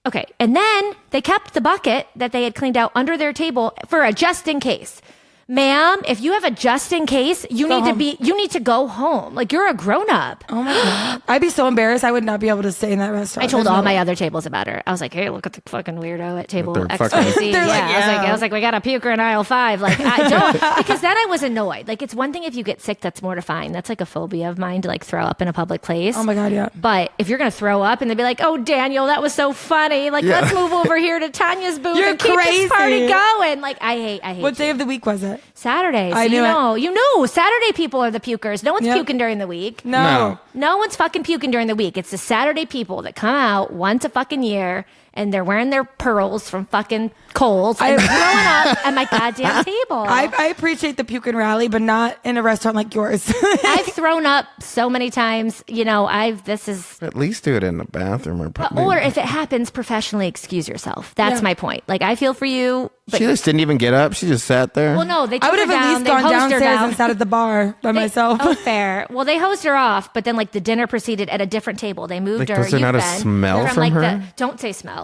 Okay. And then they kept the bucket that they had cleaned out under their table for a just in case. Ma'am, if you have a just in case, you need to go home. Like, you're a grown up. Oh my God. I'd be so embarrassed. I would not be able to stay in that restaurant. I told all my other tables about her. I was like, hey, look at the fucking weirdo at table XYZ. They're like, I was like, we got a puker in aisle 5. Like, I don't, because then I was annoyed. Like, it's one thing if you get sick, that's mortifying. That's like a phobia of mine to like throw up in a public place. Oh my God, yeah. But if you're going to throw up and they'd be like, oh, Daniel, that was so funny. Like, let's move over here to Tanya's booth and keep this party going. Like, I hate What day of the week was it? Saturday. So you know, Saturday people are the pukers. No one's puking during the week. No one's fucking puking during the week. It's the Saturday people that come out once a fucking year and they're wearing their pearls from fucking Kohl's and throwing up at my goddamn table. I appreciate the puke and rally, but not in a restaurant like yours. I've thrown up so many times. You know, at least do it in the bathroom or if it happens, professionally excuse yourself. That's my point. Like, I feel for you. But she just didn't even get up. She just sat there. Well, no, they took I would have at least gone downstairs and sat at the bar by myself. Oh, fair. Well, they hosed her off, but then like the dinner proceeded at a different table. They moved her. Was there not a smell from her? Don't say smell.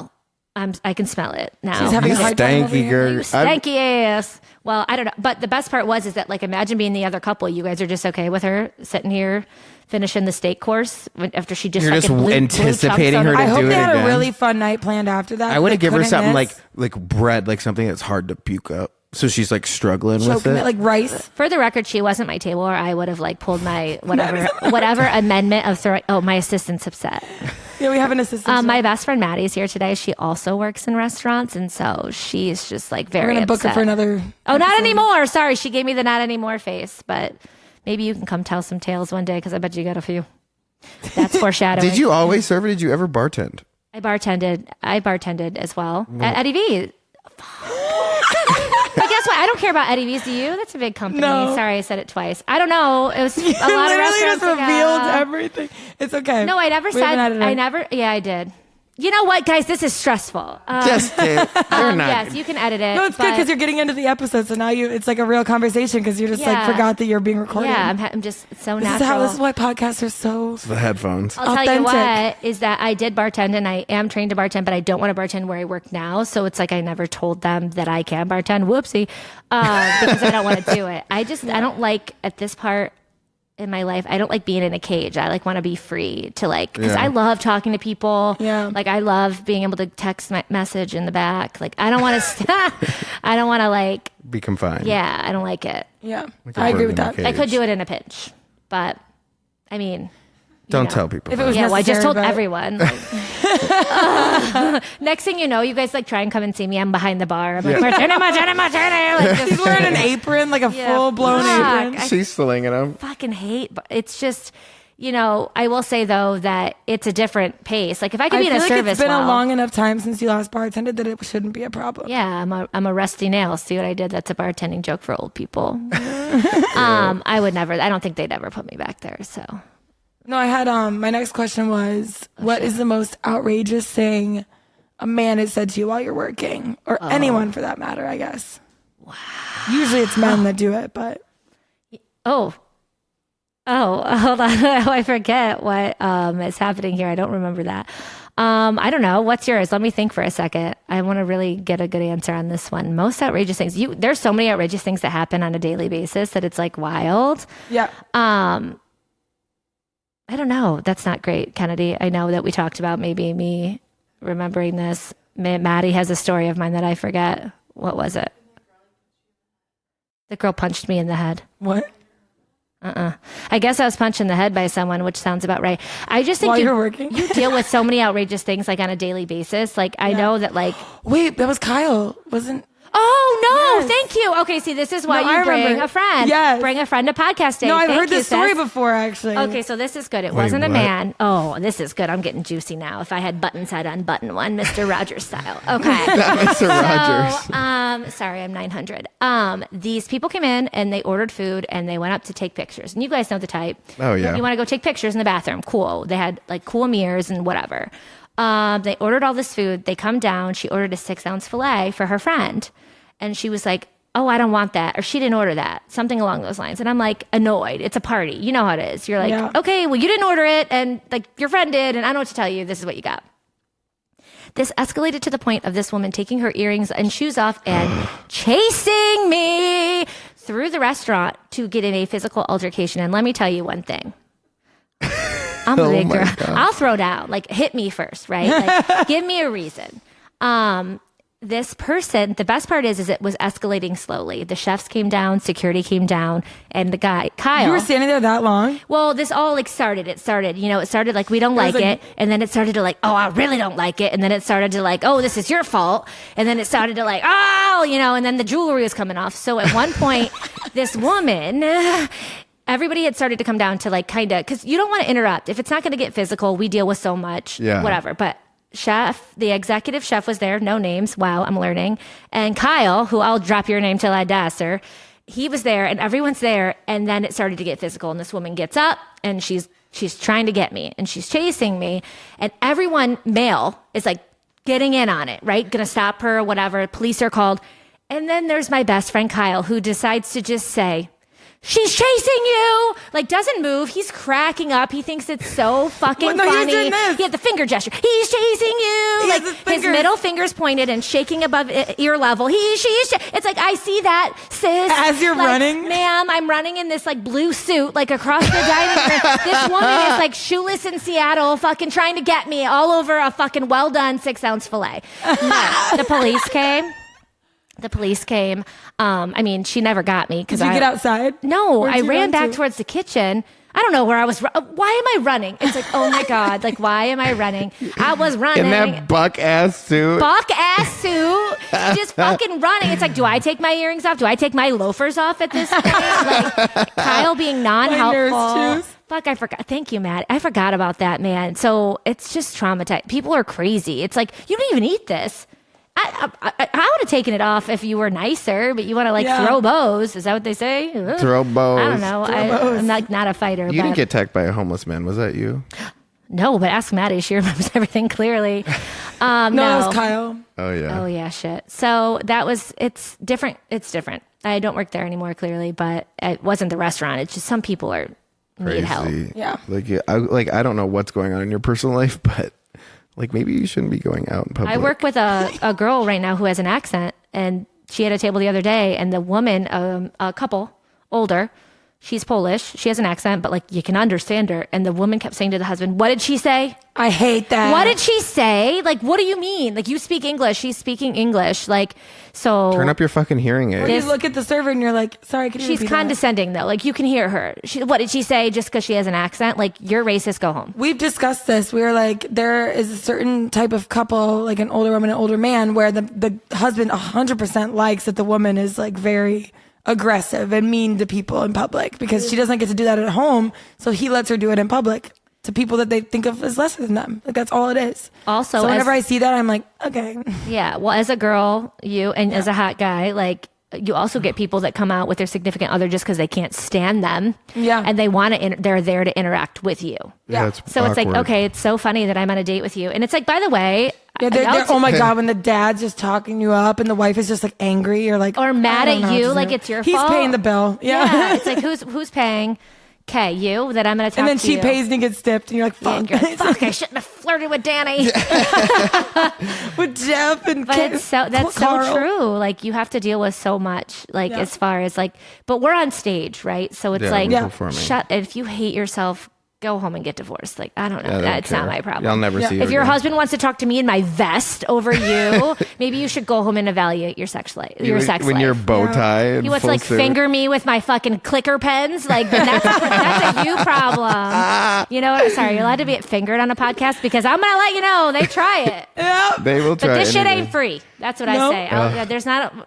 I can smell it now. She's having a hard time over here. You stanky ass. Well, I don't know. But the best part is that like, imagine being the other couple. You guys are just okay with her sitting here finishing the steak course after she just anticipating her to do it again. I hope they had a really fun night planned after that. I would have given her something like bread, like something that's hard to puke up. So she's like struggling with it. Like rice. For the record, she wasn't my table, or I would have like pulled my whatever amendment of throwing. Oh, my assistant's upset. Yeah, we have an assistant. My best friend Maddie's here today. She also works in restaurants, and so she's just like very. We're gonna upset. book her for another. Oh, not anymore. Sorry, she gave me the not anymore face, but maybe you can come tell some tales one day because I bet you got a few. That's foreshadowing. Did you always serve or did you ever bartend? I bartended as well at Eddie V. But guess what? I don't care about Eddie V's. Do you? That's a big company. No. Sorry, I said it twice. I don't know. It was a lot of restaurants. Just revealed everything. It's okay. No, I never said. I never. Yeah, I did. You know what, guys? This is stressful. Just you're not. Yes, you can edit it. No, it's good because you're getting into the episode, so now it's like a real conversation because you just like forgot that you're being recorded. Yeah, I'm just so natural. This is why podcasts are so. It's the headphones. I'll tell you what is that I did bartend and I am trained to bartend, but I don't want to bartend where I work now. So it's like I never told them that I can bartend. Whoopsie, because I don't want to do it. I don't like at this part in my life, I don't like being in a cage. I like want to be free to like, because I love talking to people. Yeah. Like I love being able to text my message in the back. Like I don't want to, I don't want to like be confined. Yeah, I don't like it. Yeah, I agree with that. I could do it in a pinch, but I mean, don't tell people. If it was well, I just told everyone. Like, next thing you know, you guys like try and come and see me. I'm behind the bar. I'm like, Martina. Like, she's wearing an apron, like a full blown apron. She's slinging them. Fucking hate, but it's just, you know, I will say though that it's a different pace. Like if I could be in a service, it's been a long enough time since you last bartended that it shouldn't be a problem. Yeah, I'm a rusty nail. See what I did? That's a bartending joke for old people. I would never. I don't think they'd ever put me back there. So. No, I had my next question was, what is the most outrageous thing a man has said to you while you're working, or anyone for that matter? I guess. Wow. Usually it's men that do it, but. Oh, hold on. I forget what is happening here. I don't remember that. I don't know. What's yours? Let me think for a second. I want to really get a good answer on this one. Most outrageous things. There's so many outrageous things that happen on a daily basis that it's like wild. Yeah. I don't know. That's not great, Kennedy. I know that we talked about maybe me remembering this. Maddie has a story of mine that I forget. What was it? The girl punched me in the head. What? I guess I was punched in the head by someone, which sounds about right. I just think while you're working, you deal with so many outrageous things like on a daily basis. Like I know that like. Wait, that was Kyle, wasn't? Oh, no, thank you. Okay, see, this is why you bring a friend. Yes. Bring a friend to podcasting. No, I've heard this story before, actually. Okay, so this is good. It wasn't a man. Oh, this is good. I'm getting juicy now. If I had buttons, I'd unbutton one, Mr. Rogers style. Okay. Mr. Rogers. Sorry, I'm 900. These people came in and they ordered food and they went up to take pictures. And you guys know the type. Oh, yeah. You want to go take pictures in the bathroom. Cool. They had like cool mirrors and whatever. They ordered all this food. They come down. She ordered a 6-ounce filet for her friend. And she was like, oh, I don't want that. Or she didn't order that. Something along those lines. And I'm like annoyed. It's a party. You know how it is. You're like, okay, well, you didn't order it. And like your friend did. And I don't know what to tell you. This is what you got. This escalated to the point of this woman taking her earrings and shoes off and chasing me through the restaurant to get in a physical altercation. And let me tell you one thing. I'm a big girl. God. I'll throw down. Like, hit me first, right? Like, give me a reason. This person, the best part is it was escalating slowly. The chefs came down, security came down, and the guy, Kyle. You were standing there that long? Well, this all like started. It started like, we don't like it. And then it started to like, oh, I really don't like it. And then it started to like, oh, this is your fault. And then it started to like, oh, and then the jewelry was coming off. So at one point, this woman, everybody had started to come down to like kind of, because you don't want to interrupt. If it's not going to get physical, we deal with so much, whatever. But the executive chef was there, no names. Wow, I'm learning. And Kyle, who I'll drop your name till I die, sir. He was there and everyone's there. And then it started to get physical. And this woman gets up and she's trying to get me and she's chasing me. And everyone, male, is like getting in on it, right? Gonna stop her, whatever. Police are called. And then there's my best friend, Kyle, who decides to just say, she's chasing you, like doesn't move. He's cracking up. He thinks it's so fucking funny. He had the finger gesture. He's chasing you. Like his middle finger's pointed and shaking above ear level. It's like, I see that, sis. As you're like, running? Ma'am, I'm running in this like blue suit, like across the dining room. This woman is like shoeless in Seattle, fucking trying to get me all over a fucking well done 6-ounce filet. No, the police came. I mean, she never got me. Did you get outside? No, I ran back towards the kitchen. I don't know where I was. Why am I running? It's like, oh my God. Like, why am I running? I was running. In that buck-ass suit. Just fucking running. It's like, do I take my earrings off? Do I take my loafers off at this point? Like, Kyle being non-helpful. Fuck, I forgot. Thank you, Matt. I forgot about that, man. So it's just traumatized. People are crazy. It's like, you don't even eat this. I would have taken it off if you were nicer, but you want to like throw bows. Is that what they say? Throw bows. I don't know. I'm not a fighter. You didn't get attacked by a homeless man. Was that you? No, but ask Maddie. She remembers everything clearly. No, it was Kyle. Oh, yeah. Oh, yeah, shit. So it's different. It's different. I don't work there anymore, clearly, but it wasn't the restaurant. It's just some people need help. Yeah. I don't know what's going on in your personal life, but like maybe you shouldn't be going out in public. I work with a girl right now who has an accent, and she had a table the other day, and the woman, a couple, older, she's Polish. She has an accent, but like you can understand her. And the woman kept saying to the husband, "What did she say? I hate that. What did she say? Like, what do you mean? Like, you speak English. She's speaking English. Like, so turn up your fucking hearing aid." Or you look at the server and you're like, "Sorry, can you she's repeat condescending that?" though. Like, you can hear her. What did she say? Just because she has an accent? Like, you're racist. Go home. We've discussed this. We were like, there is a certain type of couple, like an older woman and an older man, where the husband 100% likes that the woman is like very aggressive and mean to people in public because she doesn't get to do that at home. So he lets her do it in public to people that they think of as lesser than them. Like, that's all it is. Also, so whenever I see that, I'm like, okay. Yeah. Well, as a girl, as a hot guy, like, you also get people that come out with their significant other just because they can't stand them. Yeah. And they want to, they're there to interact with you. Yeah. So awkward. It's like, okay, it's so funny that I'm on a date with you. And it's like, by the way, yeah, oh my God, when the dad's just talking you up and the wife is just like angry or like, or mad at you, like it's your fault. He's paying the bill. Yeah. It's like, who's paying? Okay, you, that I'm going to talk to you. And then she pays and he gets tipped and you're like, fuck. Yeah, fuck, I shouldn't have flirted with Danny. With Jeff and But that's so true. Like, you have to deal with so much, like, as far as like, but we're on stage, right? So it's if you hate yourself, go home and get divorced. Like, I don't know. That's not my problem. I'll never see you If your again. husband wants to talk to me in my vest over you, maybe you should go home and evaluate your sex life. When you're bow tie and he wants to like finger me with my fucking clicker pens. Like, then that's a you problem. You know, sorry, you're allowed to get fingered on a podcast because I'm going to let you know they try it. Yeah. They will try. But this shit anyway. ain't free. That's what I say.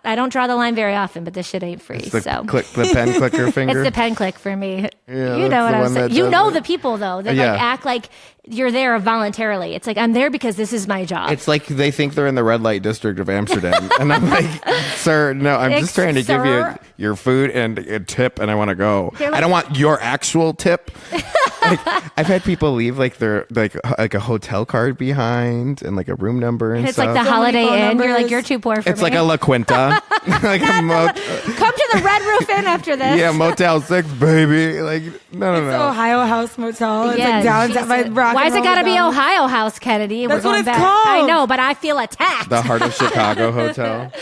I don't draw the line very often, but this shit ain't free. It's the so the pen clicker finger. It's the pen click for me. Yeah, you know what I'm saying. You know it. the people though that like act like you're there voluntarily. It's like, I'm there because this is my job. It's like they think they're in the red light district of Amsterdam. And I'm like, sir, no, I'm just trying to give you your food and a tip and I want to go. Like, I don't want your actual tip. Like, I've had people leave like their like a hotel card behind and like a room number and it's stuff. like the Holiday Inn. You're like, you're too poor for It's me. like a La Quinta. Like a Come to the Red Roof Inn after this. yeah, Motel 6, baby. Like, no. Ohio House Motel. It's Yeah, like downtown by Rock Why and has it Roll got to be down. Ohio House, Kennedy? That's We're what going it's back. called. I know, but I feel attacked. the Heart of Chicago Hotel.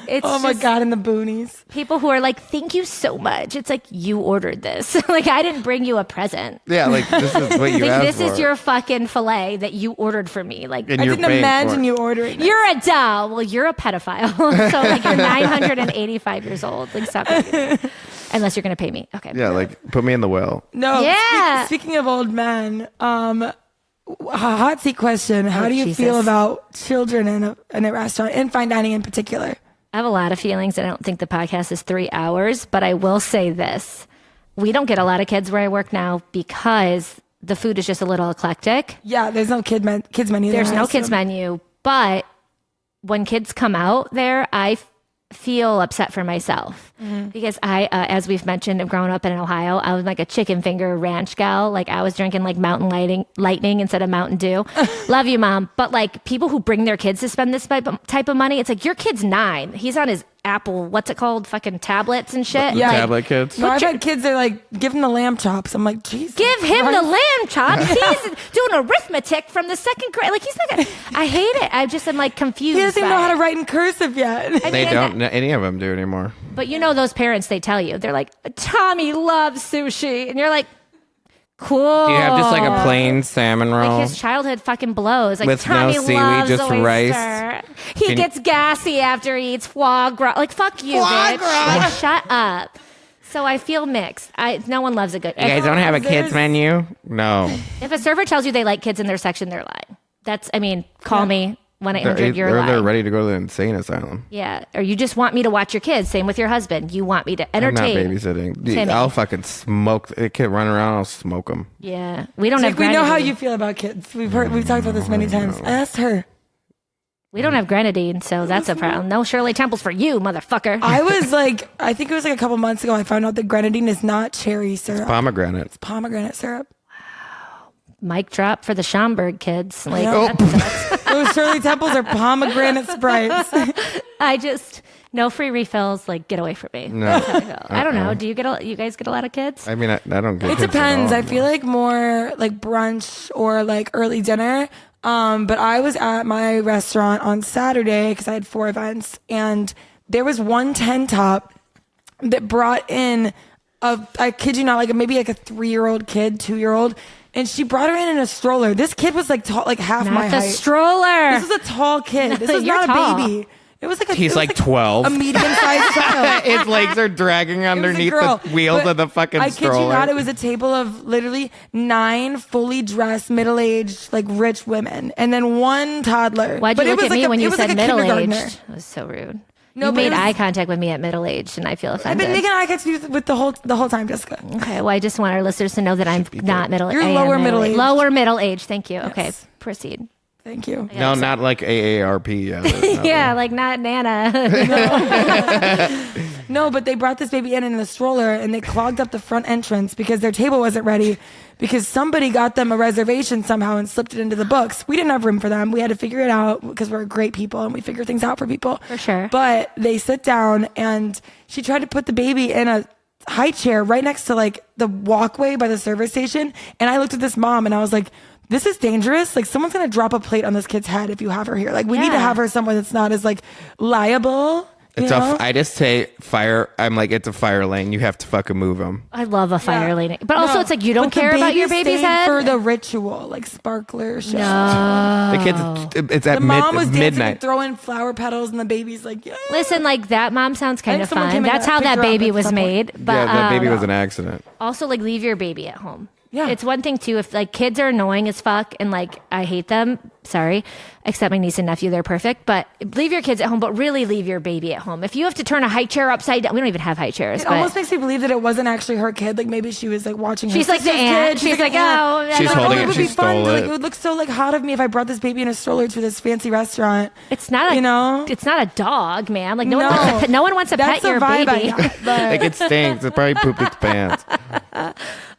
It's Oh my just God, in the boonies. people who are like, thank you so much. It's like, you ordered this. Like, I didn't bring you a present. Yeah, like this is what you Like, asked this for. is your fucking filet that you ordered for me. Like, And I you're didn't paying imagine for it. you ordering it. you're a doll. Well, you're a pedophile. So like, you're 985 years old. Like, stop it. Unless you're gonna pay me. Okay. Yeah, like put me in the well. No. Yeah. Speaking of old men, a hot seat question. How do you Jesus. feel about children in a restaurant, in fine dining in particular? I have a lot of feelings. I don't think the podcast is 3 hours, but I will say this. We don't get a lot of kids where I work now because the food is just a little eclectic. Yeah, there's no kids menu. There's there, I no kids assume. menu, but when kids come out there, I feel upset for myself because I, as we've mentioned, have grown up in Ohio. I was like a chicken finger ranch gal. Like I was drinking like Mountain Lightning instead of Mountain Dew. Love you, Mom. But like people who bring their kids to spend this type of money, it's like your kid's 9. He's on his Apple, what's it called? Fucking tablets and shit. Yeah. Like, Tablet kids. No, I've had kids that are like, give him the lamb chops. I'm like, Jesus. give him Christ. the lamb chops. He's doing arithmetic from the 2nd grade. Like he's not gonna. I hate it. I just am like confused. He doesn't even by know how it. to write in cursive yet. I They mean, don't. Any of them do anymore. But you know those parents, they tell you, they're like, Tommy loves sushi. And you're like, cool. Do you have just like a plain salmon roll? Like his childhood fucking blows. Like With no Tommy seaweed, loves just oyster. rice? He Can you- gets gassy after he eats foie gras. Like fuck you, bitch. Like shut up. So I feel mixed. No one loves a good. You guys don't have a There's- kids menu? No. If a server tells you they like kids in their section, they're lying. That's. I mean, call me 1-800. You're They're lying. ready to go to the insane asylum. Yeah, or you just want me to watch your kids. Same with your husband. You want me to I'm not entertain. babysitting. Dude, Timmy. I'll fucking smoke. A kid run around, I'll smoke them. Yeah, we don't Jake, have. we know how grenadine. you feel about kids. We've talked about this many times. I asked her. We don't have grenadine, so that's a problem. No Shirley Temples for you, motherfucker. I was like, I think it was like a couple months ago, I found out that grenadine is not cherry syrup. Pomegranate. It's pomegranate syrup. Mic drop for the Schaumburg kids. Like, Yeah. that's- Those Shirley Temples are pomegranate sprites. I just no free refills. Like, get away from me. No. That's how I feel. I don't know. Do you you guys get a lot of kids? I mean, I don't get It kids at depends. all. I feel like more like brunch or like early dinner. But I was at my restaurant on Saturday because I had 4 events, and there was one 10 top that brought in I kid you not, like maybe like a 3-year-old kid, 2-year-old, and she brought her in a stroller. This kid was like tall, like half my Not the height. stroller. This was a tall kid. This was You're not tall. a baby. It was like He's it was like 12. a medium-sized child. His legs are dragging It was a underneath girl, the wheels but of the fucking I stroller. kid you not, it was a table of literally 9 fully dressed, middle-aged, like rich women, and then 1 toddler. Why'd But you it look was at like me a- when it you was said like a middle kindergartner. aged? That was so rude. No, you but it made was- eye contact with me at middle aged, and I feel I've offended. been making eye contact with the whole time, Jessica. Okay, well, I just want our listeners to know that I'm not middle. You're I am lower middle-aged. Lower middle age. Thank you. Okay, Yes. proceed. Thank you. No, not like AARP. Yeah, Yeah, like not Nana. No, but they brought this baby in a stroller, and they clogged up the front entrance because their table wasn't ready because somebody got them a reservation somehow and slipped it into the books. We didn't have room for them. We had to figure it out because we're great people and we figure things out for people. For sure. But they sit down, and she tried to put the baby in a high chair right next to like the walkway by the service station. And I looked at this mom and I was like, this is dangerous. Like someone's going to drop a plate on this kid's head if you have her here. Like we need to Yeah. have her somewhere that's not as like liable. It's you know? I just say fire. I'm like, it's a fire lane. You have to fucking move them. I love a fire Yeah. lane, but also No, it's like you don't but the care about your baby baby's stayed head. for the ritual, like sparkler show. The kids. It's at The mom was dancing midnight. and throwing flower petals, and the baby's like, yeah. Listen, like that mom sounds kind think of someone fun. came in That's to how pick that her up baby at was some point. made. But Yeah, that baby was an accident. also like leave your baby at home. Yeah. It's one thing too if like kids are annoying as fuck and like I hate them. Sorry, except my niece and nephew, they're perfect. But leave your kids at home, but really leave your baby at home. If you have to turn a high chair upside down, we don't even have high chairs. It but almost makes me believe that it wasn't actually her kid. Like maybe she was like watching. She's her like the sister's aunt. kid. She's like, an aunt. oh, She's Like, holding it it. would She be fun. stole Like, it. it would look so like hot of me if I brought this baby in a stroller to this fancy restaurant. it's not a You know? it's not a dog, man. Like no, No. one wants to That's pet the your vibe baby. I got. But Like it stinks. It probably pooped its pants.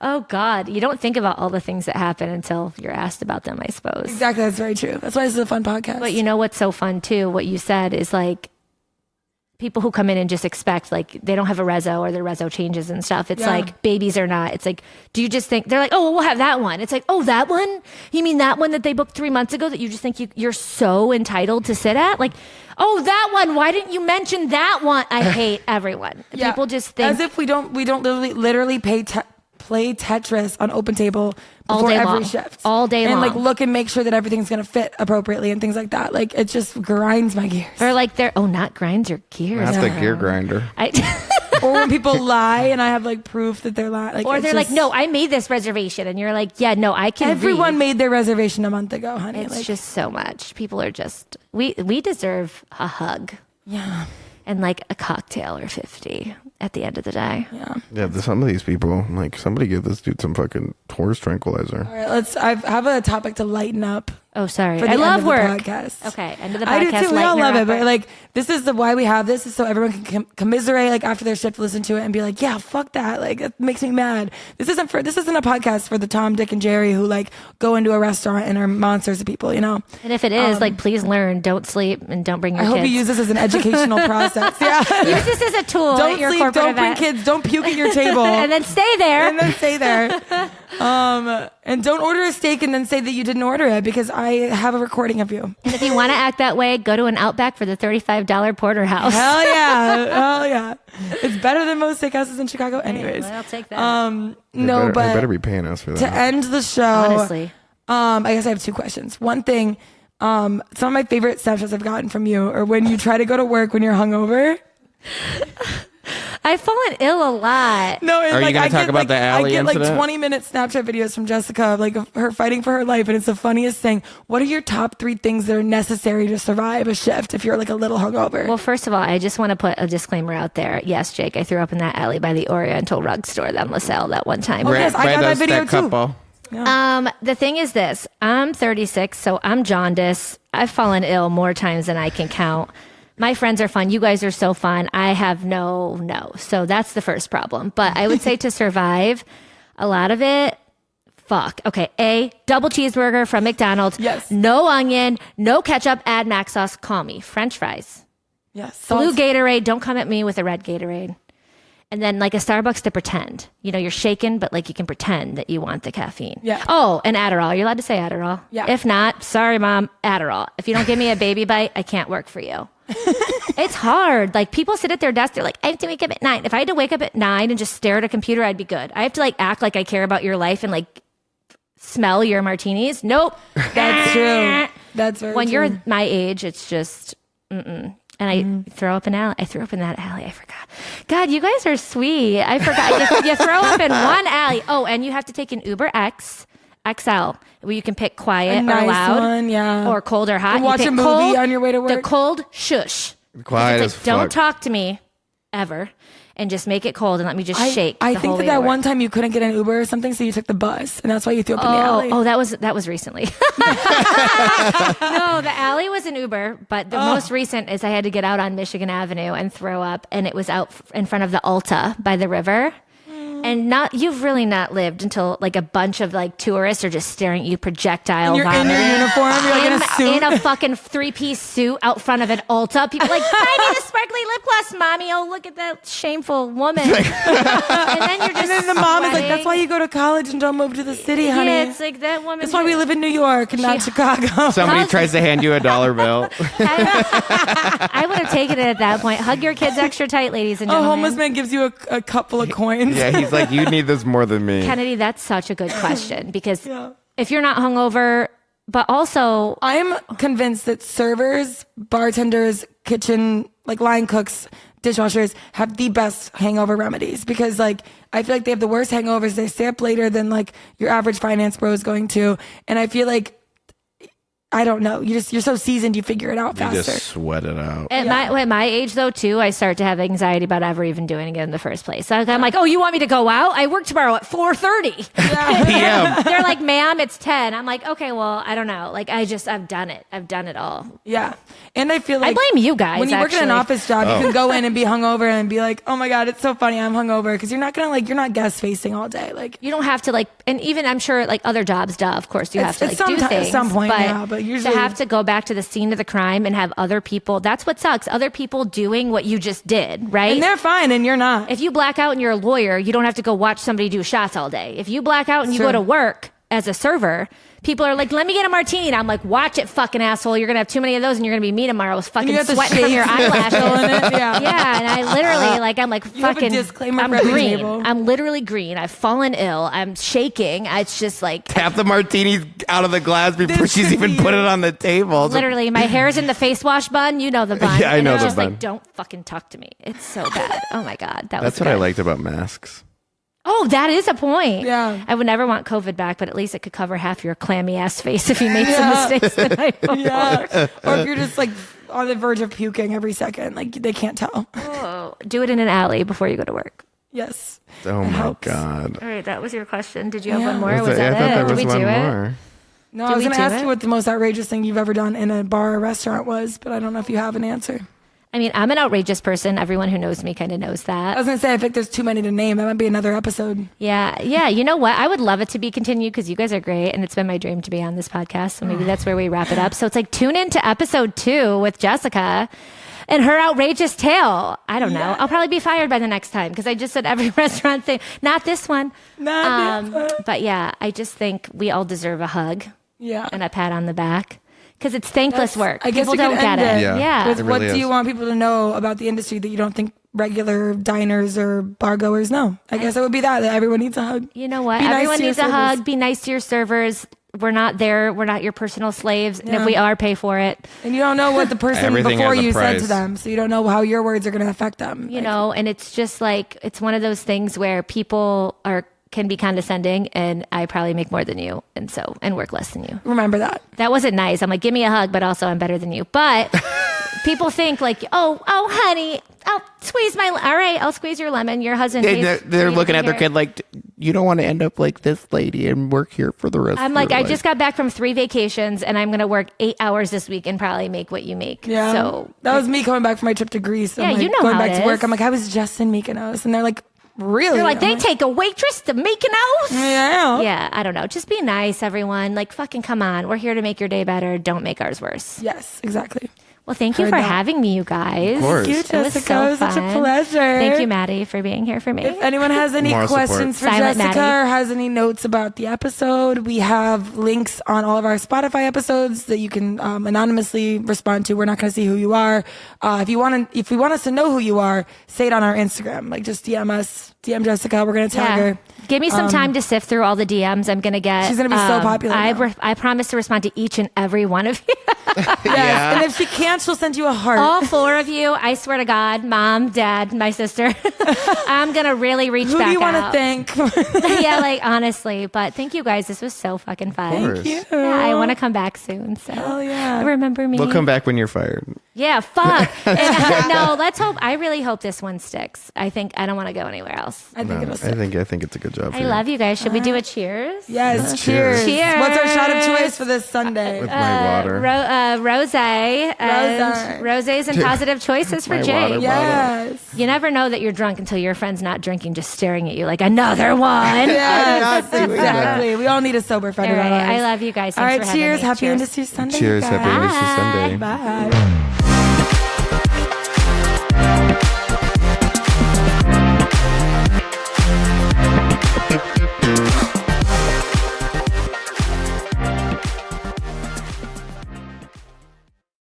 Oh God, you don't think about all the things that happen until you're asked about them, I suppose. exactly, that's very true. That's why this is a fun podcast. But you know what's so fun too? What you said is like people who come in and just expect like they don't have a reso or their reso changes and stuff. It's like babies are not. It's like, do you just think they're like, oh, well, we'll have that one. It's like, oh, that one? You mean that one that they booked 3 months ago that you just think you're so entitled to sit at? Like, oh, that one. Why didn't you mention that one? I hate everyone. People just think as if we don't literally play Tetris on open table before every shift all day long, and like look and make sure that everything's gonna fit appropriately and things like that. Like it just grinds my gears. Or like not grinds your gears. That's the gear grinder. Or when people lie and I have like proof that they're lying. Like, or they're like, no, I made this reservation, and you're like, yeah, no, I can. Everyone made their reservation a month ago, honey. It's just so much. People are just we deserve a hug. Yeah. And like a cocktail or 50 at the end of the day. Yeah, some of these people, like somebody give this dude some fucking horse tranquilizer. All right, I have a topic to lighten up. Oh, sorry. I love work. Podcast. Okay, end of the podcast. I do too. We all love it, but like this is why we have this is so everyone can commiserate like after their shift, listen to it, and be like, yeah, fuck that. Like it makes me mad. This isn't a podcast for the Tom, Dick, and Jerry who like go into a restaurant and are monsters of people, you know. And if it is, like, please learn. Don't sleep and don't bring your kids. I hope you use this as an educational process. Yeah, use this as a tool. Don't at your sleep. Don't bring event. kids. Don't puke at your table. And then stay there. And don't order a steak and then say that you didn't order it because I have a recording of you. And if you want to act that way, go to an Outback for the $35 porterhouse. Hell yeah. It's better than most steakhouses in Chicago. Anyways. I'll take that. But they better be paying us for that. To end the show, honestly, I guess I have 2 questions. One thing, some of my favorite snapshots I've gotten from you are when you try to go to work when you're hungover. I've fallen ill a lot. No, are you going to talk about the alley incident? I get incident? like 20-minute Snapchat videos from Jessica, like of her fighting for her life, and it's the funniest thing. What are your top 3 things that are necessary to survive a shift if you're like a little hungover? Well, first of all, I just want to put a disclaimer out there. Yes, Jake, I threw up in that alley by the Oriental Rug Store on LaSalle that one time. Oh, yes, I got that video too. Yeah. The thing is this. I'm 36, so I'm jaundiced. I've fallen ill more times than I can count. My friends are fun. You guys are so fun. I have no. So that's the first problem. But I would say to survive, a lot of it, fuck. Okay, A, double cheeseburger from McDonald's. Yes. No onion, no ketchup, add mac sauce. Call me. French fries. Yes. Blue Gatorade. Don't come at me with a red Gatorade. And then like a Starbucks to pretend. You know, you're shaken, but like you can pretend that you want the caffeine. Yeah. Oh, and Adderall. You're allowed to say Adderall. Yeah. If not, sorry, Mom, Adderall. If you don't give me a baby bite, I can't work for you. It's hard. Like people sit at their desk, they're like, I have to wake up at 9. If I had to wake up at 9 and just stare at a computer, I'd be good. I have to like act like I care about your life and like smell your martinis. Nope. That's true. That's very when true. you're my age, it's just And I throw up an alley. I threw up in that alley. I forgot. God, you guys are sweet. I forgot. You throw up in one alley. Oh, and you have to take an Uber XL, where you can pick quiet nice or loud, one, yeah. or cold or hot. And watch you a pick movie cold, on your way to work. The cold shush. Quiet as It's like, don't fuck. talk to me ever, and just make it cold and let me just shake. I the think whole way that to work. one time you couldn't get an Uber or something, so you took the bus, and that's why you threw up in the alley. Oh, that was recently. No, the alley was an Uber, but the most recent is I had to get out on Michigan Avenue and throw up, and it was out in front of the Ulta by the river. And you've really not lived until like a bunch of like tourists are just staring at you projectile You're in vomiting. your uniform, you're like in a suit. In a fucking 3-piece suit out front of an Ulta. People like, buy me the sparkly lip gloss, mommy. Oh, look at that shameful woman. And then you're just And then the mom is like, sweating. that's why you go to college and don't move to the city, honey. Yeah, it's like that woman. That's why we live in New York and not Chicago. Somebody tries to hand you a $1 bill. I would have taken it at that point. Hug your kids extra tight, ladies and A gentlemen. homeless man gives you a couple of coins. Yeah, he's like, you need this more than me. Kennedy, that's such a good question because Yeah. if you're not hungover, but also I'm convinced that servers, bartenders, kitchen, like line cooks, dishwashers have the best hangover remedies because like I feel like they have the worst hangovers. They stay up later than like your average finance bro is going to. And I feel like, I don't know. You're so seasoned, you figure it out You faster. just sweat it out. at my age though too, I start to have anxiety about ever even doing it in the first place. So I'm like, oh, you want me to go out? I work tomorrow at 4:30. PM. They're like, ma'am, it's 10. I'm like, okay, well, I don't know. Like I've done it. I've done it all. Yeah. And I feel like I blame you guys. when you work in an actually. office job, you can go in and be hungover and be like, oh my God, it's so funny. I'm hungover. Because you're not guest facing all day. Like You don't have to like, and even I'm sure like other jobs, of course, you have to like do things. At some point, but yeah. but usually to have to go back to the scene of the crime and have other people, that's what sucks. Other people doing what you just did, right? and they're fine and you're not. If you black out and you're a lawyer, you don't have to go watch somebody do shots all day. If you black out and you go to work as a server, people are like, let me get a martini. I'm like, watch it, fucking asshole. You're going to have too many of those and you're going to be me tomorrow with fucking sweating from your eyelashes. Yeah. And I literally, like, I'm like, fucking, I'm green. I'm literally green. I've fallen ill. I'm shaking. It's just like. Tap the martinis out of the glass before she's even put it on the table. Literally, my hair's in the face wash bun. You know the bun. Yeah, I know the just bun. Like, don't fucking talk to me. It's so bad. Oh my God. That's what I liked about masks. Oh, that is a point. Yeah. I would never want COVID back, but at least it could cover half your clammy ass face if you made some mistakes the night before. Yeah. Or if you're just like on the verge of puking every second, like they can't tell. Oh, do it in an alley before you go to work. Yes. Oh my God. All right, that was your question. Did you have one more? I Or was thought that there it? Did was we one do it? more. No, I was going to ask you what the most outrageous thing you've ever done in a bar or restaurant was, but I don't know if you have an answer. I mean, I'm an outrageous person. Everyone who knows me kind of knows that. I was going to say, I think there's too many to name. That might be another episode. Yeah. You know what? I would love it to be continued because you guys are great. And it's been my dream to be on this podcast. So maybe that's where we wrap it up. So it's like tune in to episode 2 with Jessica and her outrageous tale. I don't know. I'll probably be fired by the next time because I just said every restaurant thing. Not this one. But yeah, I just think we all deserve a hug. Yeah. And a pat on the back. Because it's thankless work. I guess people don't get it. Yeah. With what do you want people to know about the industry that you don't think regular diners or bar goers know? I guess it would be that everyone needs a hug. You know what? Be nice Everyone to your needs a servers. hug. Be nice to your servers. We're not there. We're not your personal slaves. And if we are, pay for it. And you don't know what the person Everything before has a you said price. to them. So you don't know how your words are going to affect them. You know, and it's just like, it's one of those things where people can be condescending and I probably make more than you and work less than you. Remember that. That wasn't nice. I'm like, give me a hug, but also I'm better than you. But people think like, oh, honey, I'll squeeze all right, I'll squeeze your lemon. Your husband. They're looking at their kid like, you don't want to end up like this lady and work here for the rest I'm of like, your I life. just got back from 3 vacations and I'm going to work 8 hours this week and probably make what you make. Yeah. So that was me coming back from my trip to Greece. Yeah, I'm like, you know going how back it to work. is. I'm like, I was just in Mykonos. And they're like, really? you're like, I'm they take a waitress to Mykonos? Yeah. Yeah, I don't know. Just be nice, everyone. Like, fucking come on. We're here to make your day better. Don't make ours worse. Yes, exactly. Well, thank you for having me, you guys. Of course. Thank you, It was Jessica. so It was such a fun. pleasure. Thank you, Maddie, for being here for me. If anyone has any More questions for Silent Jessica Maddie. or has any notes about the episode, we have links on all of our Spotify episodes that you can anonymously respond to. We're not going to see who you are. If you want us to know who you are, say it on our Instagram. Like just DM us, DM Jessica. We're going to tag her. Give me some time to sift through all the DMs I'm going to get. She's gonna be so popular now. I promise to respond to each and every one of you. Yes. And if she can't, she'll send you a heart. All 4 of you, I swear to God, mom, dad, my sister, I'm going to really reach Who back do you want to out. thank? Yeah, like honestly, but thank you guys. This was so fucking fun. Thank you. Yeah, I want to come back soon. So Hell yeah. remember me. We'll come back when you're fired. Yeah, fuck. No, let's hope. I really hope this one sticks. I don't want to go anywhere else. I think it'll stick. I think it's a good job. I love you guys. Should we do a cheers? Yes, Cheers. Cheers. What's our shot of choice for this Sunday? With my water. Rosé. And rosés and positive choices for My Jake. water Yes. You never know that you're drunk until your friend's not drinking, just staring at you like another one. Yes, not doing exactly. We all need a sober friend All in our right, lives. I love you guys. All Thanks right, for having cheers. me. Happy Cheers. Industry Sunday. Cheers. you guys. Happy Industry Sunday. Bye.